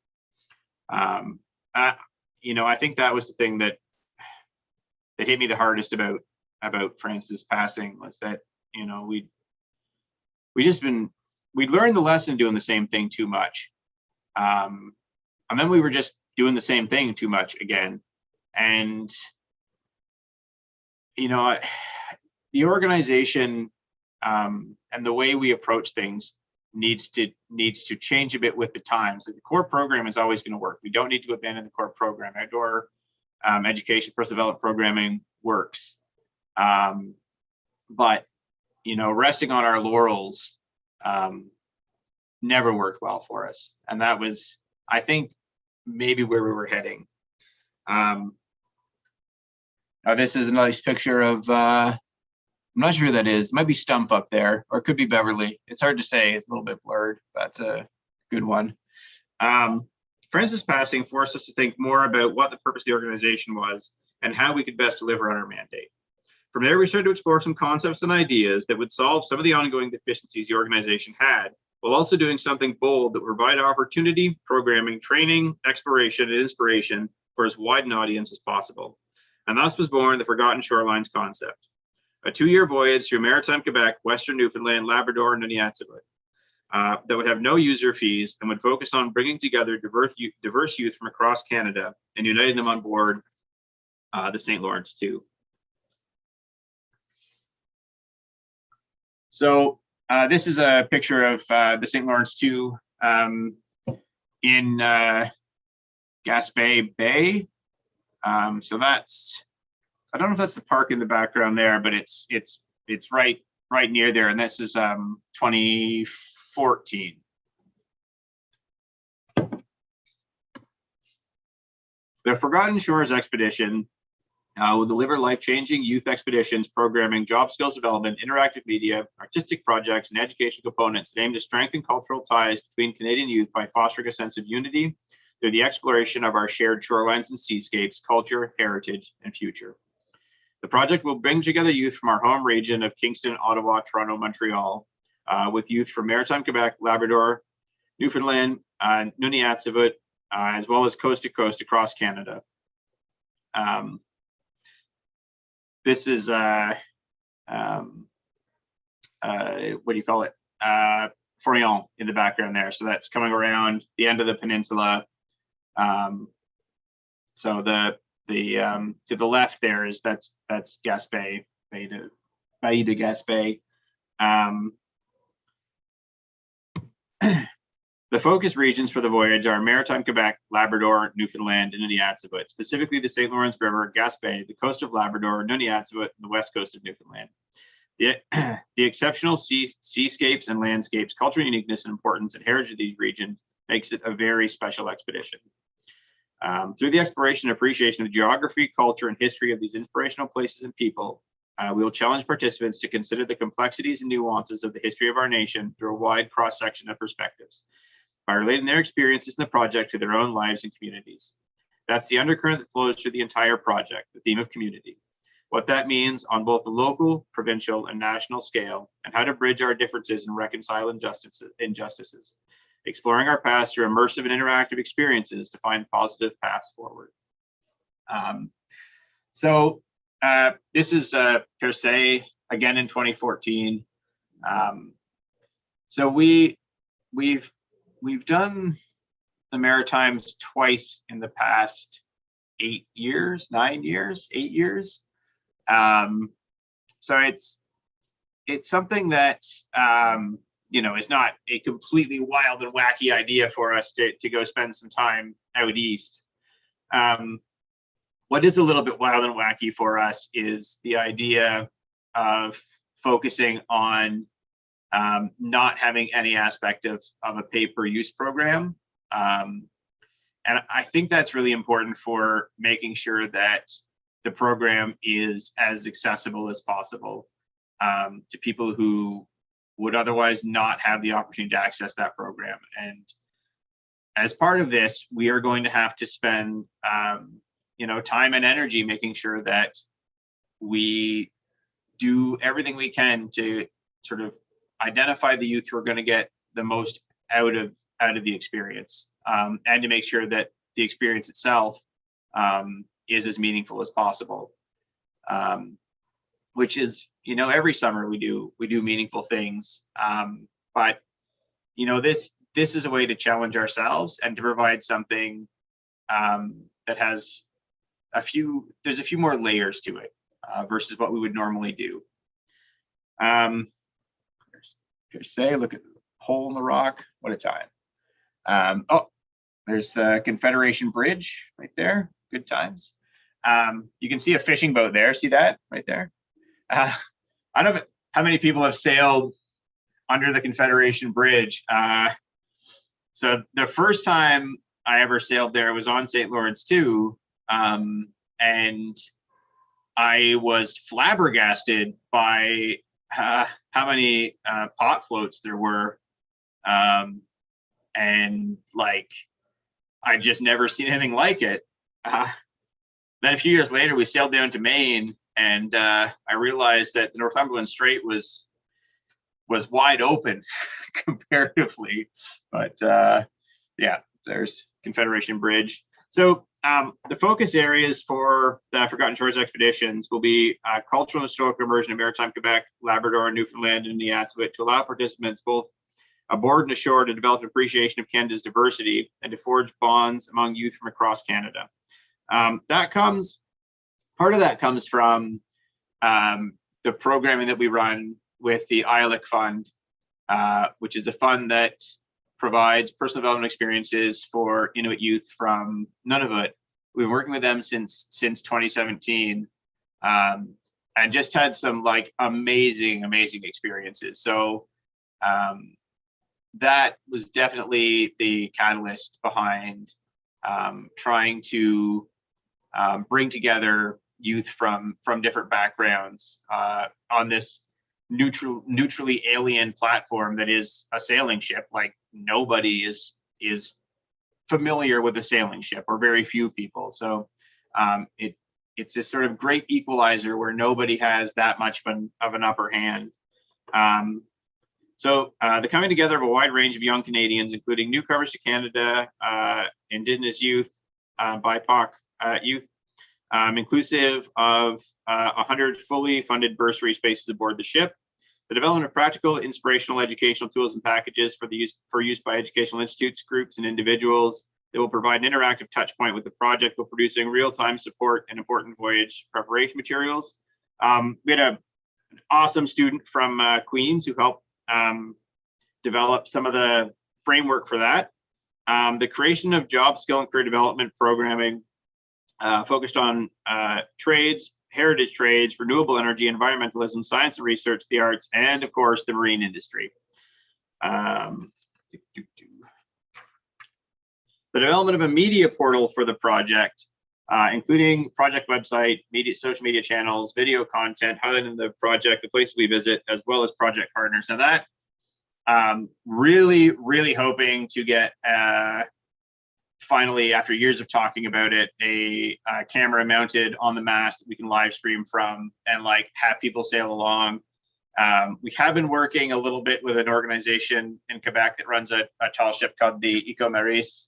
I think that was the thing that hit me the hardest about Francis passing, was that, we'd learned the lesson doing the same thing too much. And then we were just doing the same thing too much again. And, the organization and the way we approach things needs to change a bit with the times. The core program is always going to work. We don't need to abandon the core program. Outdoor education, personal development programming works. But, resting on our laurels never worked well for us. And that was, I think, maybe where we were heading. Now this is a nice picture of, I'm not sure who that is. It might be Stump up there, or it could be Beverly. It's hard to say. It's a little bit blurred. That's a good one. Francis passing forced us to think more about what the purpose of the organization was and how we could best deliver on our mandate. From there, we started to explore some concepts and ideas that would solve some of the ongoing deficiencies the organization had, while also doing something bold that would provide opportunity, programming, training, exploration, and inspiration for as wide an audience as possible. And thus was born the Forgotten Shorelines concept, a 2-year voyage through Maritime Quebec, Western Newfoundland, Labrador, and Nunatsiavut that would have no user fees and would focus on bringing together diverse youth from across Canada and uniting them on board the St. Lawrence 2. So this is a picture of the St. Lawrence 2 in Gaspé Bay. So that's, I don't know if that's the park in the background there, but it's right near there. And this is 2014. The Forgotten Shores Expedition will deliver life-changing youth expeditions, programming, job skills development, interactive media, artistic projects, and educational components aimed to strengthen cultural ties between Canadian youth by fostering a sense of unity through the exploration of our shared shorelines and seascapes, culture, heritage, and future. The project will bring together youth from our home region of Kingston, Ottawa, Toronto, Montreal, with youth from Maritime Quebec, Labrador, Newfoundland, Nunatsiavut, as well as coast to coast across Canada. This is, what do you call it? Forion in the background there. So that's coming around the end of the peninsula. So to the left there is that's Gaspé, Bay de Gaspé. The focus regions for the voyage are Maritime Quebec, Labrador, Newfoundland, and Nunatsiavut, specifically the St. Lawrence River, Gaspé, the coast of Labrador, Nunatsiavut, and the west coast of Newfoundland. The exceptional seascapes and landscapes, cultural uniqueness and importance and heritage of these regions makes it a very special expedition. Through the exploration and appreciation of the geography, culture, and history of these inspirational places and people, we will challenge participants to consider the complexities and nuances of the history of our nation through a wide cross-section of perspectives, by relating their experiences in the project to their own lives and communities. That's the undercurrent that flows through the entire project, the theme of community, what that means on both the local, provincial, and national scale, and how to bridge our differences and reconcile injustices, exploring our paths through immersive and interactive experiences to find positive paths forward. This is per se, again in 2014. So we've done the Maritimes twice in the past 8 years, 9 years, 8 years. So it's something that, you know, is not a completely wild and wacky idea for us to go spend some time out east. What is a little bit wild and wacky for us is the idea of focusing on not having any aspect of a pay-per-use program. And I think that's really important for making sure that the program is as accessible as possible to people who would otherwise not have the opportunity to access that program. And as part of this, we are going to have to spend you know, time and energy making sure that we do everything we can to sort of identify the youth who are going to get the most out of the experience, and to make sure that the experience itself is as meaningful as possible. Which is, you know, every summer we do meaningful things, but you know, this is a way to challenge ourselves and to provide something that has there's a few more layers to it versus what we would normally do. Here's say, look at the hole in the rock. What a time. Oh, there's Confederation Bridge right there. Good times. You can see a fishing boat there. See that right there? I don't know how many people have sailed under the Confederation Bridge. So the first time I ever sailed there was on St. Lawrence 2. And I was flabbergasted by how many pot floats there were. And like, I'd just never seen anything like it. Then a few years later, we sailed down to Maine, and I realized that the Northumberland Strait was wide open comparatively. But yeah, there's Confederation Bridge. So the focus areas for the Forgotten Shores expeditions will be cultural and historical immersion in Maritime Quebec, Labrador, Newfoundland, and Nunatsiavut to allow participants both aboard and ashore to develop an appreciation of Canada's diversity and to forge bonds among youth from across Canada. Part of that comes from the programming that we run with the ILIC Fund, which is a fund that provides personal development experiences for Inuit youth from Nunavut. We've been working with them since 2017, and just had some like amazing experiences. So that was definitely the catalyst behind trying to bring together youth from different backgrounds on this neutrally alien platform that is a sailing ship. Like, nobody is familiar with a sailing ship, or very few people. So it's this sort of great equalizer where nobody has that much of an upper hand. So the coming together of a wide range of young Canadians, including newcomers to Canada, Indigenous youth, BIPOC youth, inclusive of 100 fully funded bursary spaces aboard the ship. The development of practical, inspirational, educational tools and packages for use by educational institutes, groups, and individuals that will provide an interactive touch point with the project while producing real-time support and important voyage preparation materials. We had an awesome student from Queens who helped develop some of the framework for that. The creation of job, skill, and career development programming focused on trades, heritage trades, renewable energy, environmentalism, science and research, the arts, and of course, the marine industry. The development of a media portal for the project, including project website, social media channels, video content, highlighting the project, the places we visit, as well as project partners. Now that really hoping to get finally, after years of talking about it, a camera mounted on the mast that we can live stream from and like have people sail along. We have been working a little bit with an organization in Quebec that runs a tall ship called the Eco Maris,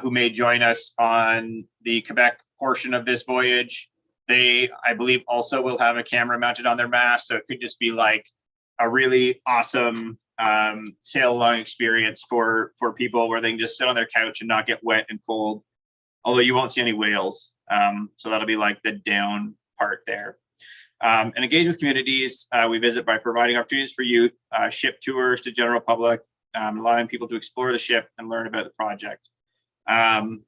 who may join us on the Quebec portion of this voyage. They, I believe, also will have a camera mounted on their mast, so it could just be like a really awesome sail along experience for people where they can just sit on their couch and not get wet and cold. Although you won't see any whales, So that'll be like the down part there. And engage with communities. We visit by providing opportunities for youth, ship tours to general public, allowing people to explore the ship and learn about the project. And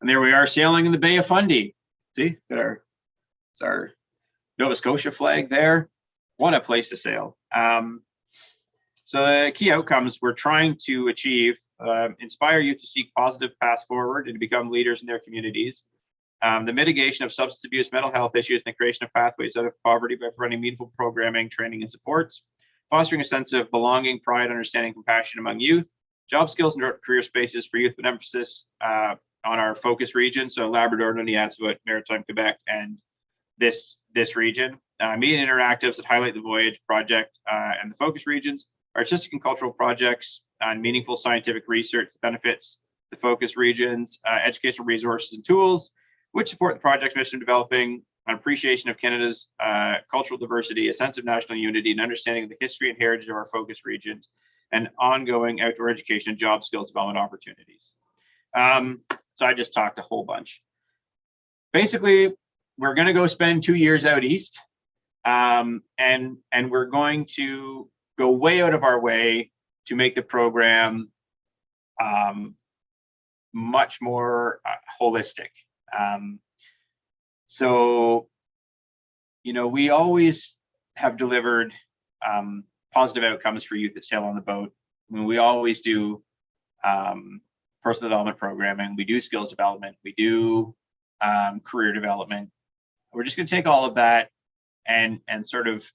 there we are, sailing in the Bay of Fundy. See, it's our Nova Scotia flag there. What a place to sail. So the key outcomes we're trying to achieve: inspire youth to seek positive paths forward and to become leaders in their communities. The mitigation of substance abuse, mental health issues, and the creation of pathways out of poverty by providing meaningful programming, training, and supports. Fostering a sense of belonging, pride, understanding, compassion among youth. Job skills and career spaces for youth with emphasis on our focus region. So Labrador, Nunatsiavut, Maritime Quebec, and this region. Media and interactives that highlight the Voyage project and the focus regions. Artistic and cultural projects on meaningful scientific research that benefits the focus regions. Educational resources and tools which support the project's mission of developing an appreciation of Canada's cultural diversity, a sense of national unity, and understanding of the history and heritage of our focus regions, and ongoing outdoor education and job skills development opportunities. So I just talked a whole bunch. Basically, we're going to go spend 2 years out east, and we're going to go way out of our way to make the program much more holistic. So, you know, we always have delivered positive outcomes for youth that sail on the boat. I mean, we always do personal development programming, we do skills development, we do career development. We're just going to take all of that and sort of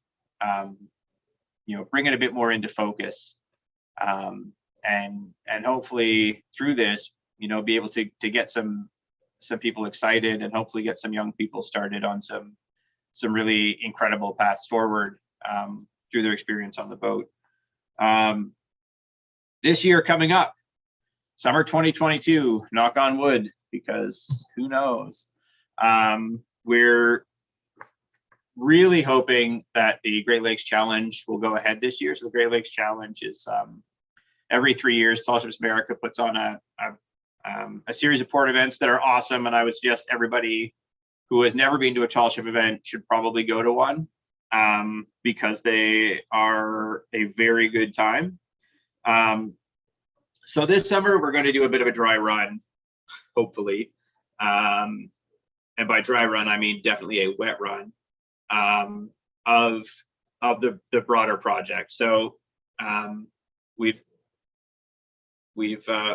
you know, bring it a bit more into focus, and hopefully through this, you know, be able to get some people excited and hopefully get some young people started on some really incredible paths forward through their experience on the boat. This year coming up, summer 2022, knock on wood, because who knows? We're really hoping that the Great Lakes Challenge will go ahead this year. So the Great Lakes Challenge is every 3 years, Tall Ships America puts on a series of port events that are awesome, and I would suggest everybody who has never been to a tall ship event should probably go to one, because they are a very good time. So this summer we're going to do a bit of a dry run, hopefully, and by dry run I mean definitely a wet run of the broader project. So we've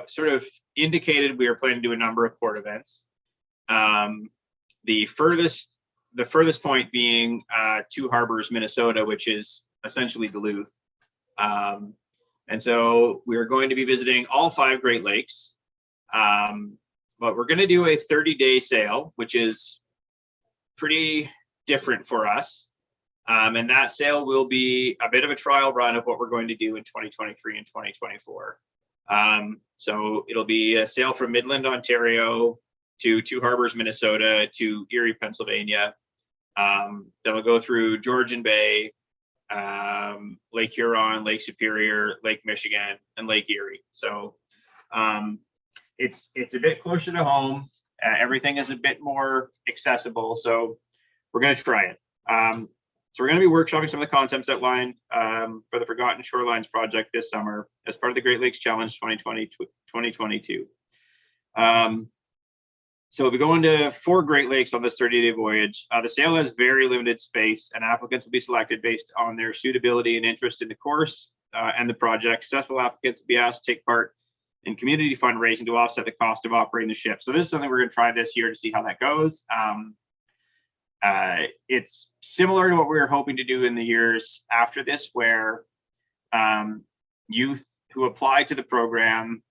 sort of indicated we are planning to do a number of port events. The furthest point being Two Harbors, Minnesota, which is essentially Duluth. And so we're going to be visiting all 5 Great Lakes. But we're going to do a 30-day sail, which is pretty different for us. And that sail will be a bit of a trial run of what we're going to do in 2023 and 2024. So it'll be a sail from Midland, Ontario to Two Harbors, Minnesota to Erie, Pennsylvania. That'll go through Georgian Bay, Lake Huron, Lake Superior, Lake Michigan, and Lake Erie. So it's a bit closer to home. Everything is a bit more accessible. So we're going to try it. So we're going to be workshopping some of the concepts outlined for the Forgotten Shorelines project this summer as part of the Great Lakes Challenge 2022. So we'll be going to 4 Great Lakes on this 30-day voyage. The sail has very limited space, and applicants will be selected based on their suitability and interest in the course and the project. Successful applicants will be asked to take part in community fundraising to offset the cost of operating the ship. So this is something we're going to try this year to see how that goes. It's similar to what we were hoping to do in the years after this, where youth who apply to the program,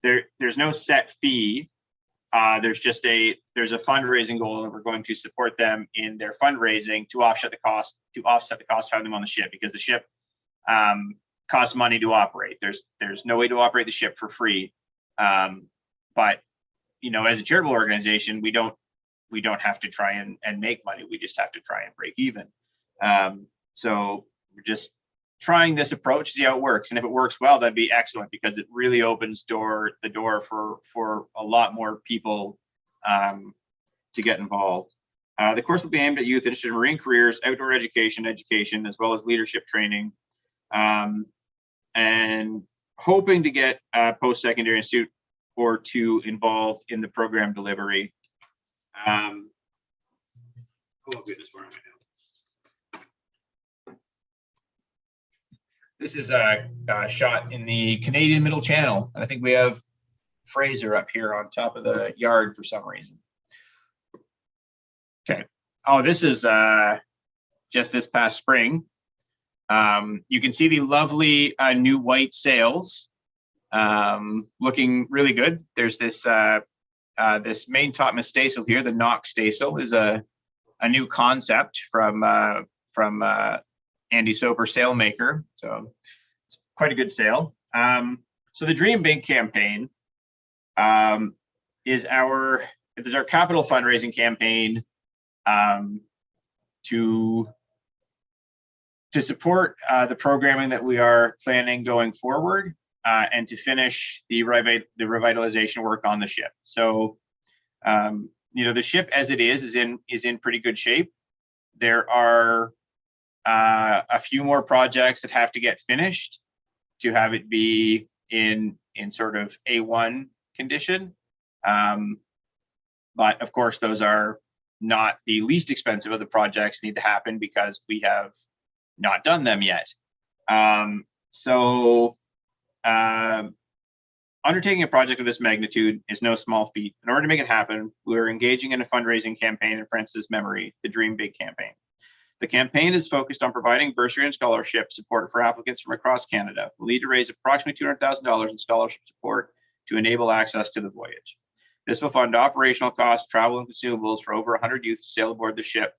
there's no set fee. There's a fundraising goal, and we're going to support them in their fundraising to offset the cost of having them on the ship, because the ship costs money to operate. There's no way to operate the ship for free. But you know, as a charitable organization, we don't have to try and make money. We just have to try and break even. So we're just trying this approach, see how it works. And if it works well, that'd be excellent, because it really opens the door for a lot more people to get involved. The course will be aimed at youth interested in marine careers, outdoor education, as well as leadership training, and hoping to get a post-secondary institute or two involved in the program delivery. Oh goodness, where am I now? This is a shot in the Canadian Middle Channel. And I think we have Fraser up here on top of the yard for some reason. Okay. Oh, this is just this past spring. You can see the lovely new white sails looking really good. There's this this main topmast staysail here. The Knox staysail is a new concept from Andy Soper Sailmaker. So it's quite a good sail. So the Dream Big campaign is our capital fundraising campaign to support the programming that we are planning going forward and to finish the revitalization work on the ship. So, you know, the ship as it is in pretty good shape. There are a few more projects that have to get finished to have it be in sort of A1 condition. But of course, those are not the least expensive of the projects need to happen because we have not done them yet. Undertaking a project of this magnitude is no small feat. In order to make it happen, we're engaging in a fundraising campaign in Francis' memory, the Dream Big campaign. The campaign is focused on providing bursary and scholarship support for applicants from across Canada. We'll need to raise approximately $200,000 in scholarship support to enable access to the voyage. This will fund operational costs, travel, and consumables for over 100 youth to sail aboard the ship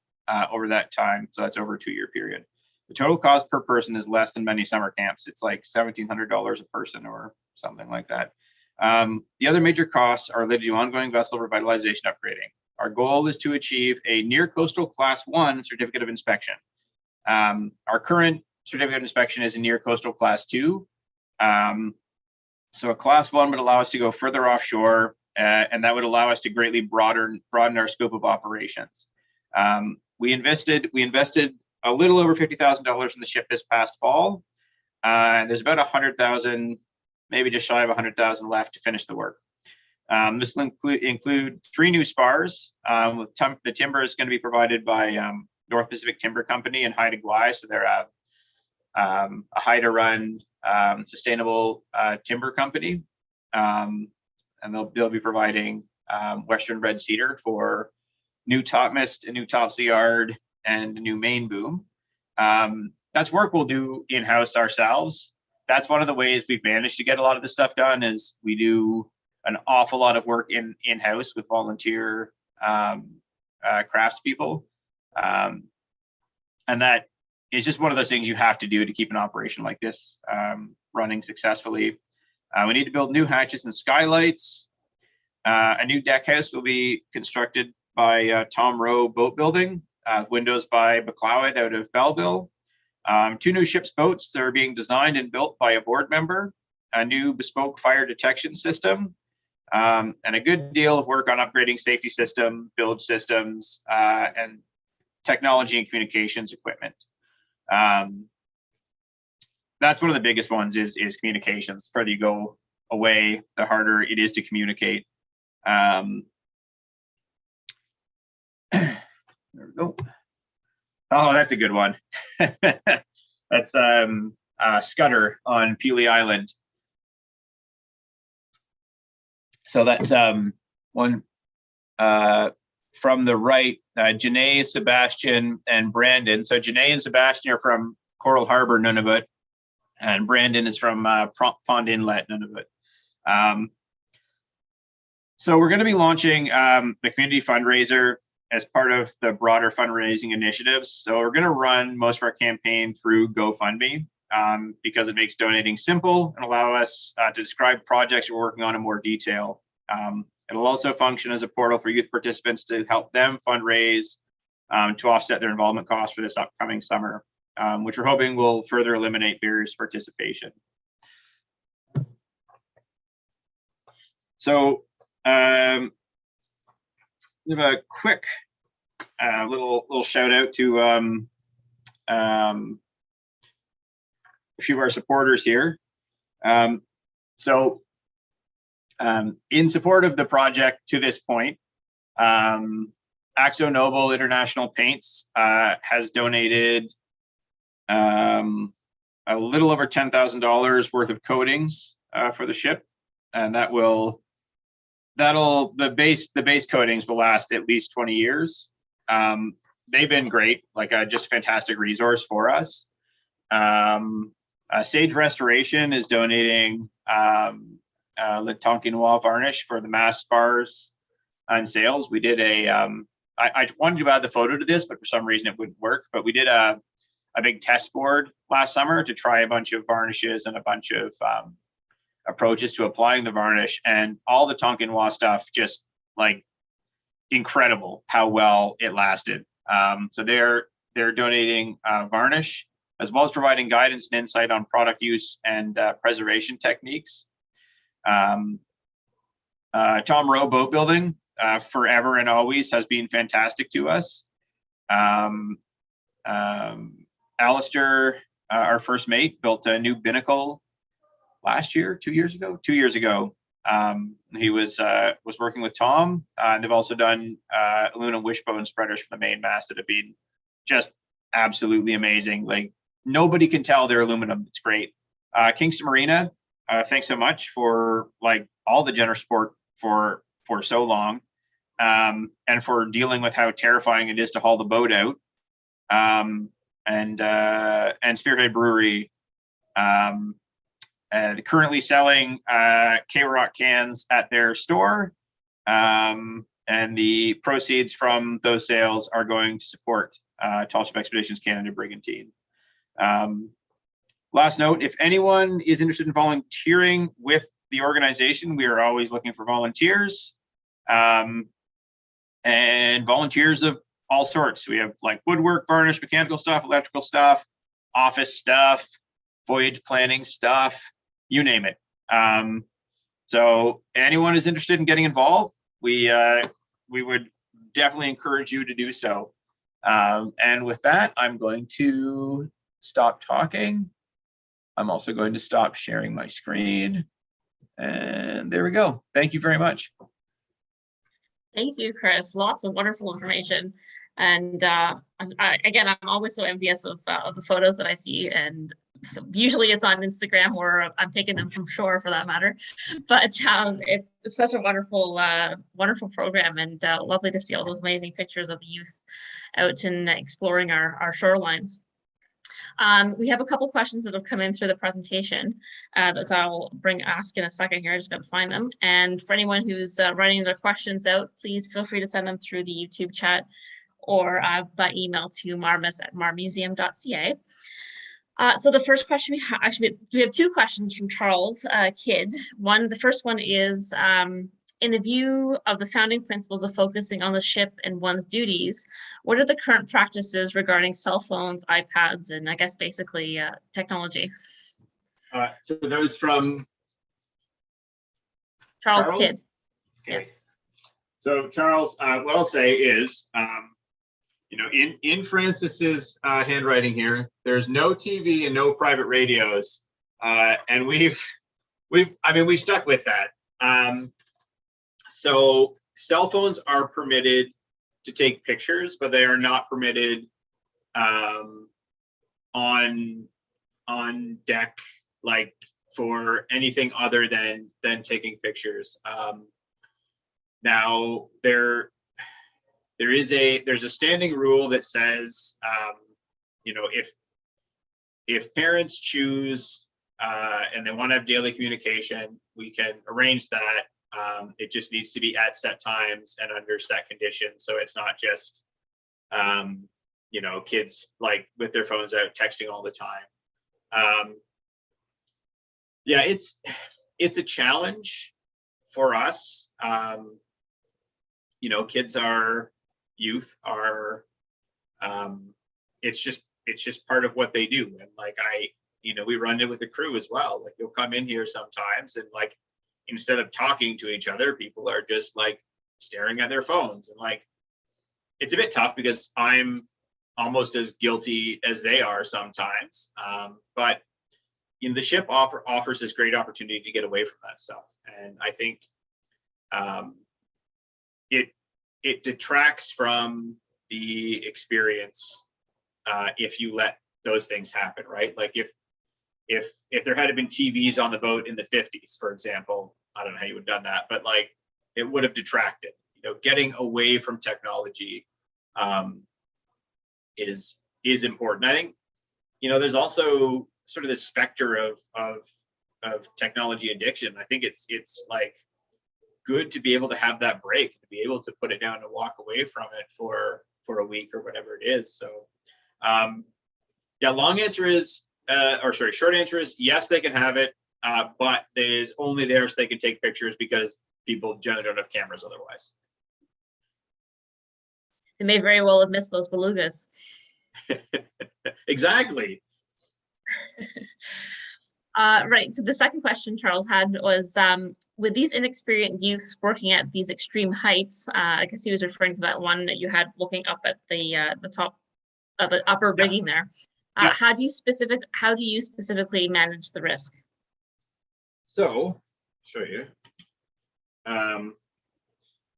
over that time. So that's over a 2-year period. The total cost per person is less than many summer camps. It's like $1,700 a person or something like that. The other major costs are related to ongoing vessel revitalization upgrading. Our goal is to achieve a near coastal class 1 certificate of inspection. Our current certificate of inspection is a near coastal class 2. So a class 1 would allow us to go further offshore, and that would allow us to greatly broaden our scope of operations. We invested a little over $50,000 in the ship this past fall. There's about 100,000, maybe just shy of 100,000 left to finish the work. This will include 3 new spars. The timber is going to be provided by North Pacific Timber Company in Haida Gwaii. So they're a Haida-run sustainable timber company. And they'll be providing Western red cedar for new topmast, a new topsail yard, and a new main boom. That's work we'll do in-house ourselves. That's one of the ways we've managed to get a lot of this stuff done is we do an awful lot of work in-house with volunteer craftspeople. And that is just one of those things you have to do to keep an operation like this running successfully. We need to build new hatches and skylights. A new deck house will be constructed by Tom Rowe Boat Building. Windows by McLeod out of Belleville. 2 new ship's boats that are being designed and built by a board member. A new bespoke fire detection system. And a good deal of work on upgrading safety system, build systems, and technology and communications equipment. That's one of the biggest ones is communications. The further you go away, the harder it is to communicate. There we go. Oh, that's a good one. That's Scudder on Pelee Island. So that's one from the right, Janae, Sebastian, and Brandon. So Janae and Sebastian are from Coral Harbor, Nunavut, and Brandon is from Pond Inlet, Nunavut. So we're going to be launching the community fundraiser as part of the broader fundraising initiatives. So we're going to run most of our campaign through GoFundMe because it makes donating simple and allow us to describe projects we're working on in more detail. It'll also function as a portal for youth participants to help them fundraise to offset their involvement costs for this upcoming summer, which we're hoping will further eliminate barriers to participation. So give a quick little shout out to a few of our supporters here. In support of the project to this point, Axo Nobel International Paints has donated a little over $10,000 worth of coatings for the ship, and the base coatings will last at least 20 years. They've been great, like just a fantastic resource for us. Sage Restoration is donating Le Tonkinois varnish for the mast spars and sails. We did I wanted to add the photo to this, but for some reason it wouldn't work. But we did a big test board last summer to try a bunch of varnishes and a bunch of approaches to applying the varnish, and all the Tonkinois stuff just like incredible how well it lasted. So they're donating varnish, as well as providing guidance and insight on product use and preservation techniques. Tom Rowe Boat Building, forever and always, has been fantastic to us. Alistair, our first mate, built a new binnacle last year, 2 years ago. He was working with Tom, and they've also done aluminum wishbone spreaders for the main mast that have been just absolutely amazing. Like, nobody can tell they're aluminum. It's great. Kingston Marina, thanks so much for like all the generous support for so long, and for dealing with how terrifying it is to haul the boat out. And Spearhead Brewery, currently selling K-Rock cans at their store, and the proceeds from those sales are going to support Tall Ship Expeditions Canada Brigantine. Last note, if anyone is interested in volunteering with the organization, we are always looking for volunteers, and volunteers of all sorts. We have like woodwork, varnish, mechanical stuff, electrical stuff, office stuff, voyage planning stuff, you name it. So anyone is interested in getting involved, we would definitely encourage you to do so. And with that, I'm going to stop talking. I'm also going to stop sharing my screen. And there we go. Thank you very much. Thank you, Chris. Lots of wonderful information. And again, I'm always so envious of the photos that I see. And usually it's on Instagram, or I'm taking them from shore for that matter. But it's such a wonderful, wonderful program, and lovely to see all those amazing pictures of the youth out and exploring our shorelines. We have a couple questions that have come in through the presentation that I'll ask in a second here. I just got to find them. And for anyone who's writing their questions out, please feel free to send them through the YouTube chat or by email to marmuseum.ca. So the first question we have two questions from Charles Kidd. The first one is, in the view of the founding principles of focusing on the ship and one's duties, what are the current practices regarding cell phones, iPads, and I guess basically technology? So those from Charles Kidd. Okay. Yes. So Charles, what I'll say is, in Francis's handwriting here, there's no TV and no private radios, and we stuck with that. So cell phones are permitted to take pictures, but they are not permitted on deck, like for anything other than taking pictures. Now there's a standing rule that says, if parents choose and they want to have daily communication, we can arrange that. It just needs to be at set times and under set conditions. So it's not just, kids like with their phones out texting all the time. Yeah, it's a challenge for us. Youth are, it's just part of what they do. And like, we run it with the crew as well. Like, you'll come in here sometimes and like, instead of talking to each other, people are just like staring at their phones, and like, it's a bit tough because I'm almost as guilty as they are sometimes. But you know, the ship offers this great opportunity to get away from that stuff, and I think it detracts from the experience if you let those things happen, right? Like if there had been TVs on the boat in the 50s, for example, I don't know how you would have done that, but like it would have detracted. You know, getting away from technology is important. I think, you know, there's also sort of this specter of technology addiction. I think it's like good to be able to have that break, to be able to put it down and walk away from it for a week or whatever it is. So yeah, short answer is yes, they can have it, but it is only there so they can take pictures, because people generally don't have cameras otherwise. They may very well have missed those belugas. Exactly. Right. So the second question Charles had was, with these inexperienced youths working at these extreme heights, I guess he was referring to that one that you had looking up at the top of the upper rigging there. How do you specifically manage the risk? So, show you.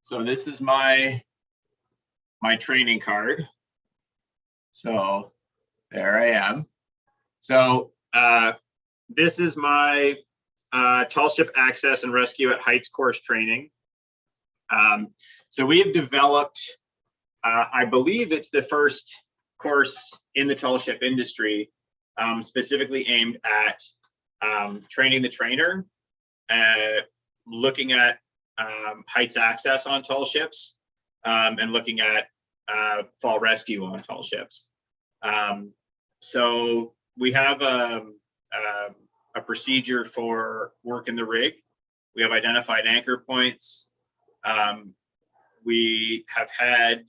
So this is my training card. So there I am. So this is my tall ship access and rescue at heights course training. So we have developed, I believe it's the first course in the tall ship industry, specifically aimed at training the trainer, looking at heights access on tall ships, and looking at fall rescue on tall ships. So we have a procedure for work in the rig. We have identified anchor points. We have had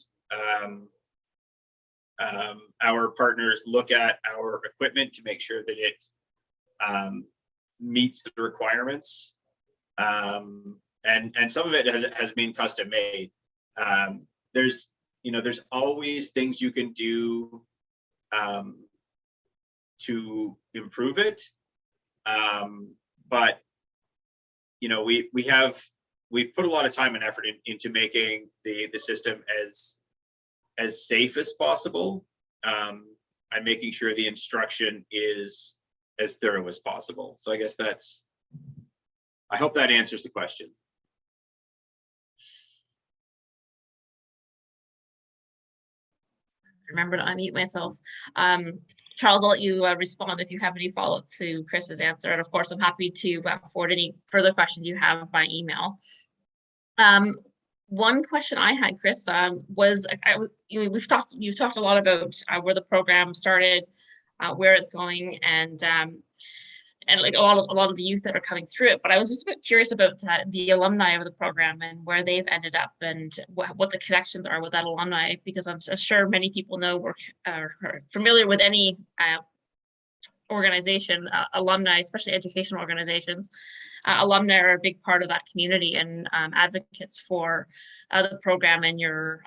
our partners look at our equipment to make sure that it meets the requirements. And some of it has been custom made. There's always things you can do to improve it. But you know, we've put a lot of time and effort into making the system as safe as possible, and making sure the instruction is as thorough as possible. So I guess I hope that answers the question. Remember to unmute myself. Charles, I'll let you respond if you have any follow-up to Chris's answer. And of course, I'm happy to forward any further questions you have by email. One question I had, Chris, was you've talked a lot about where the program started, where it's going, and like a lot of the youth that are coming through it. But I was just a bit curious about the alumni of the program and where they've ended up, and what the connections are with that alumni, because I'm sure many people know or are familiar with any organization, alumni, especially educational organizations. Alumni are a big part of that community and advocates for the program and your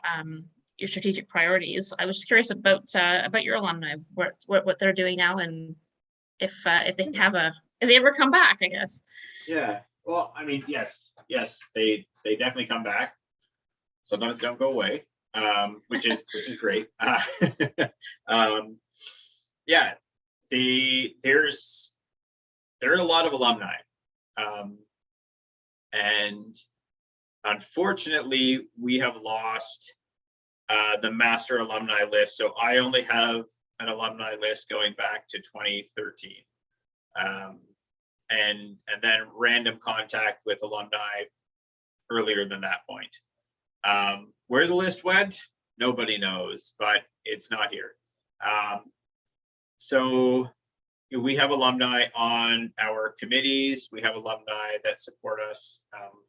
strategic priorities. I was just curious about your alumni, what they're doing now, and if they ever come back, I guess. Yeah. Well, I mean, yes, they definitely come back. Sometimes don't go away, which is great. Yeah. There are a lot of alumni, and unfortunately we have lost the master alumni list. So I only have an alumni list going back to 2013, and then random contact with alumni earlier than that point. Where the list went, nobody knows, but it's not here. So we have alumni on our committees. We have alumni that support us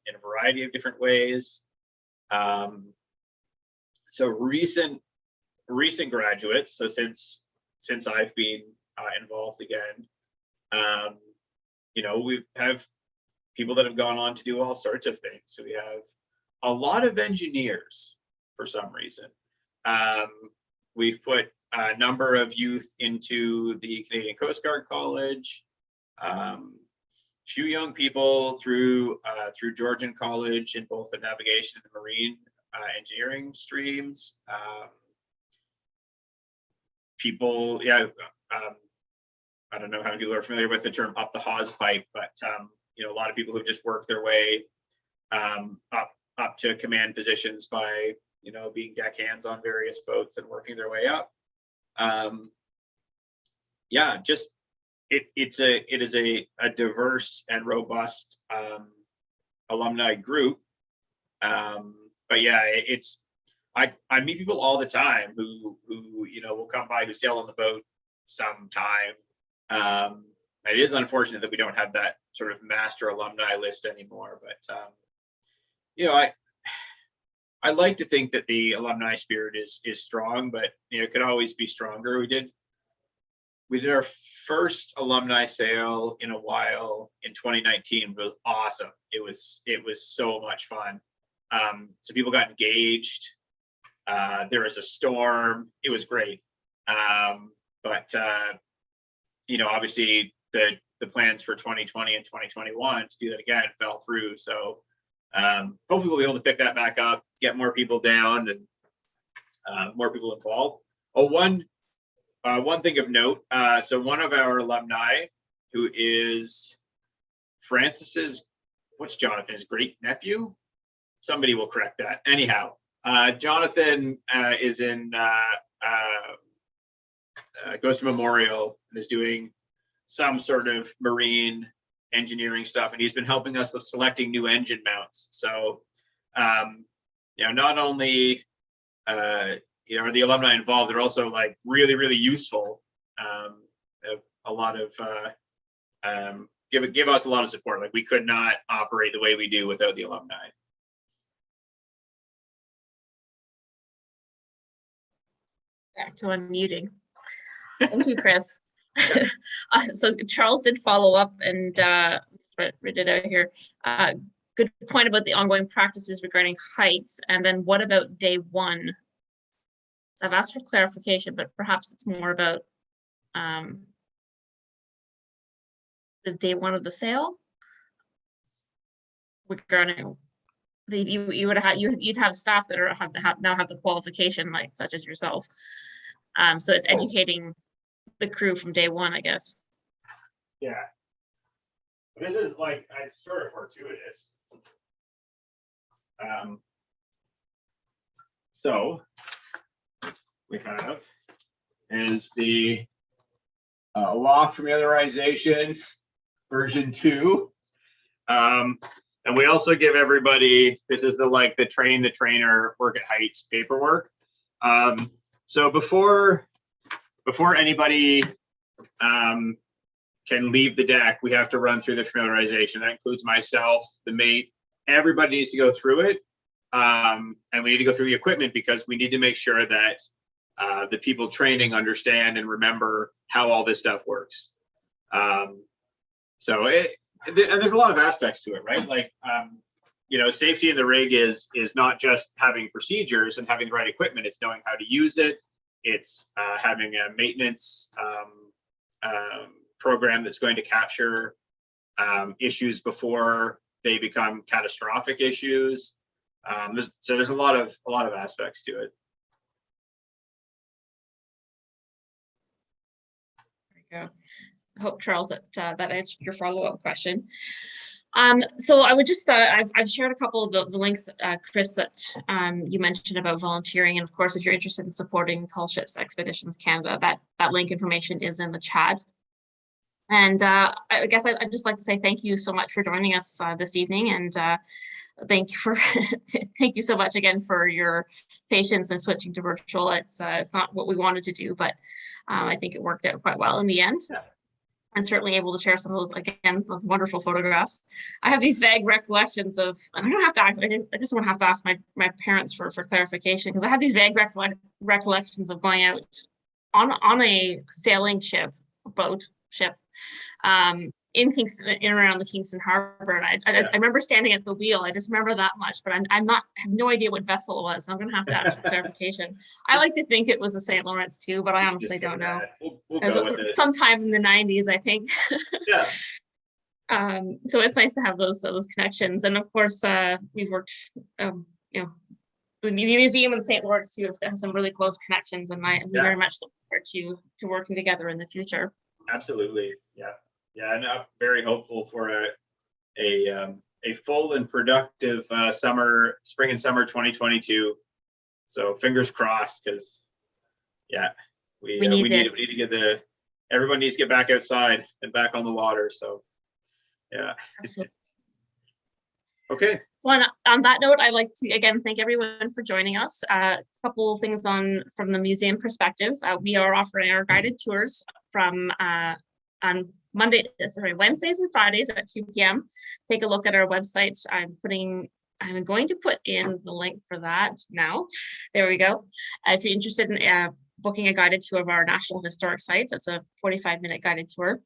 in a variety of different ways. So recent graduates. So since I've been involved again, you know, we have people that have gone on to do all sorts of things. So we have a lot of engineers for some reason. We've put a number of youth into the Canadian Coast Guard College. Few young people through Georgian College in both the navigation and the marine engineering streams. People, yeah, I don't know how many people are familiar with the term up the hawse pipe, but you know, a lot of people who just work their way up to command positions by, you know, being deckhands on various boats and working their way up. Yeah, just it is a diverse and robust alumni group. But yeah, I meet people all the time who you know will come by, who sail on the boat sometime. It is unfortunate that we don't have that sort of master alumni list anymore, but you know, I like to think that the alumni spirit is strong, but you know, it could always be stronger. We did our first alumni sail in a while in 2019. It was awesome. It was so much fun. So people got engaged. There was a storm. It was great. But you know, obviously the plans for 2020 and 2021 to do that again fell through. So hopefully we'll be able to pick that back up, get more people down, and more people involved. Oh, one thing of note, so one of our alumni, who is Francis's, what's Jonathan's great nephew? Somebody will correct that. Anyhow, Jonathan is in goes to Memorial and is doing some sort of marine engineering stuff, and he's been helping us with selecting new engine mounts. So you know, not only you know, are the alumni involved, they're also like really useful. A lot of give us a lot of support. Like, we could not operate the way we do without the alumni. Back to unmuting. Thank you, Chris. So Charles did follow up and read it out here. Good point about the ongoing practices regarding heights. And then what about day one? So I've asked for clarification, but perhaps it's more about the day one of the sail. Regarding you'd have staff that now have the qualification, like such as yourself. So it's educating the crew from day one, I guess. Yeah. This is like, it's sort of fortuitous. So we have is the law familiarization version 2. And we also give everybody, this is the train the trainer work at heights paperwork. So before anybody can leave the deck, we have to run through the familiarization. That includes myself, the mate, everybody needs to go through it. And we need to go through the equipment because we need to make sure that the people training understand and remember how all this stuff works. So and there's a lot of aspects to it, right? Like, you know, safety in the rig is not just having procedures and having the right equipment. It's knowing how to use it. It's having a maintenance program that's going to capture issues before they become catastrophic issues. So there's a lot of aspects to it. There you go. I hope, Charles, that answered your follow-up question. So I would just, I've shared a couple of the links, Chris, that you mentioned about volunteering. And of course, if you're interested in supporting Tall Ships Expeditions Canada, that link information is in the chat. And I guess I'd just like to say thank you so much for joining us this evening. And thank you so much again for your patience in switching to virtual. It's not what we wanted to do, but I think it worked out quite well in the end. Yeah. And certainly able to share some of those, again, those wonderful photographs. I have these vague recollections of, and I don't have to ask, I just won't have to ask my parents for clarification, because I have these vague recollections of going out on a sailing ship, boat ship, in Kingston, in and around the Kingston Harbor. And I remember standing at the wheel. I just remember that much, but I have no idea what vessel it was. So I'm going to have to ask for clarification. I like to think it was the St. Lawrence too, but I honestly don't know. We'll go with it. Sometime in the 90s, I think. Yeah. So it's nice to have those connections. And of course, we've worked, you know, the museum and St. Lawrence too have some really close connections, and we very much look forward to working together in the future. Absolutely. Yeah. Yeah. And I'm very hopeful for a full and productive spring and summer 2022. So fingers crossed, because we need to get everyone needs to get back outside and back on the water. So yeah. Absolutely. Okay. So on that note, I'd like to again thank everyone for joining us. A couple things from the museum perspective. We are offering our guided tours from on Wednesdays and Fridays at 2 p.m. Take a look at our website. I'm going to put in the link for that now. There we go. If you're interested in booking a guided tour of our National Historic Sites, that's a 45-minute guided tour.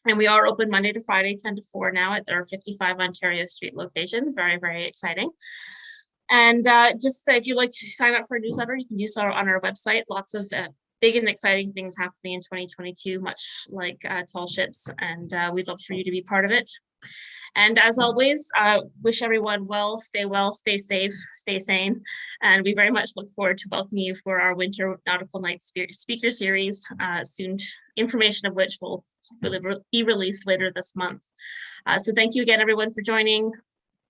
And we are open Monday to Friday, 10 to 4 now at our 55 Ontario Street location. Very, very exciting. And just if you'd like to sign up for a newsletter, you can do so on our website. Lots of big and exciting things happening in 2022, much like Tall Ships. And we'd love for you to be part of it. And as always, wish everyone well, stay safe, stay sane. And we very much look forward to welcoming you for our Winter Nautical Night Speaker Series, soon, information of which will be released later this month. So thank you again, everyone, for joining.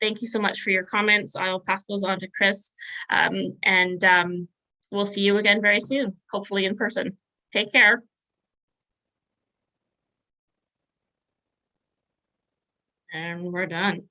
Thank you so much for your comments. I'll pass those on to Chris. And we'll see you again very soon, hopefully in person. Take care. And we're done.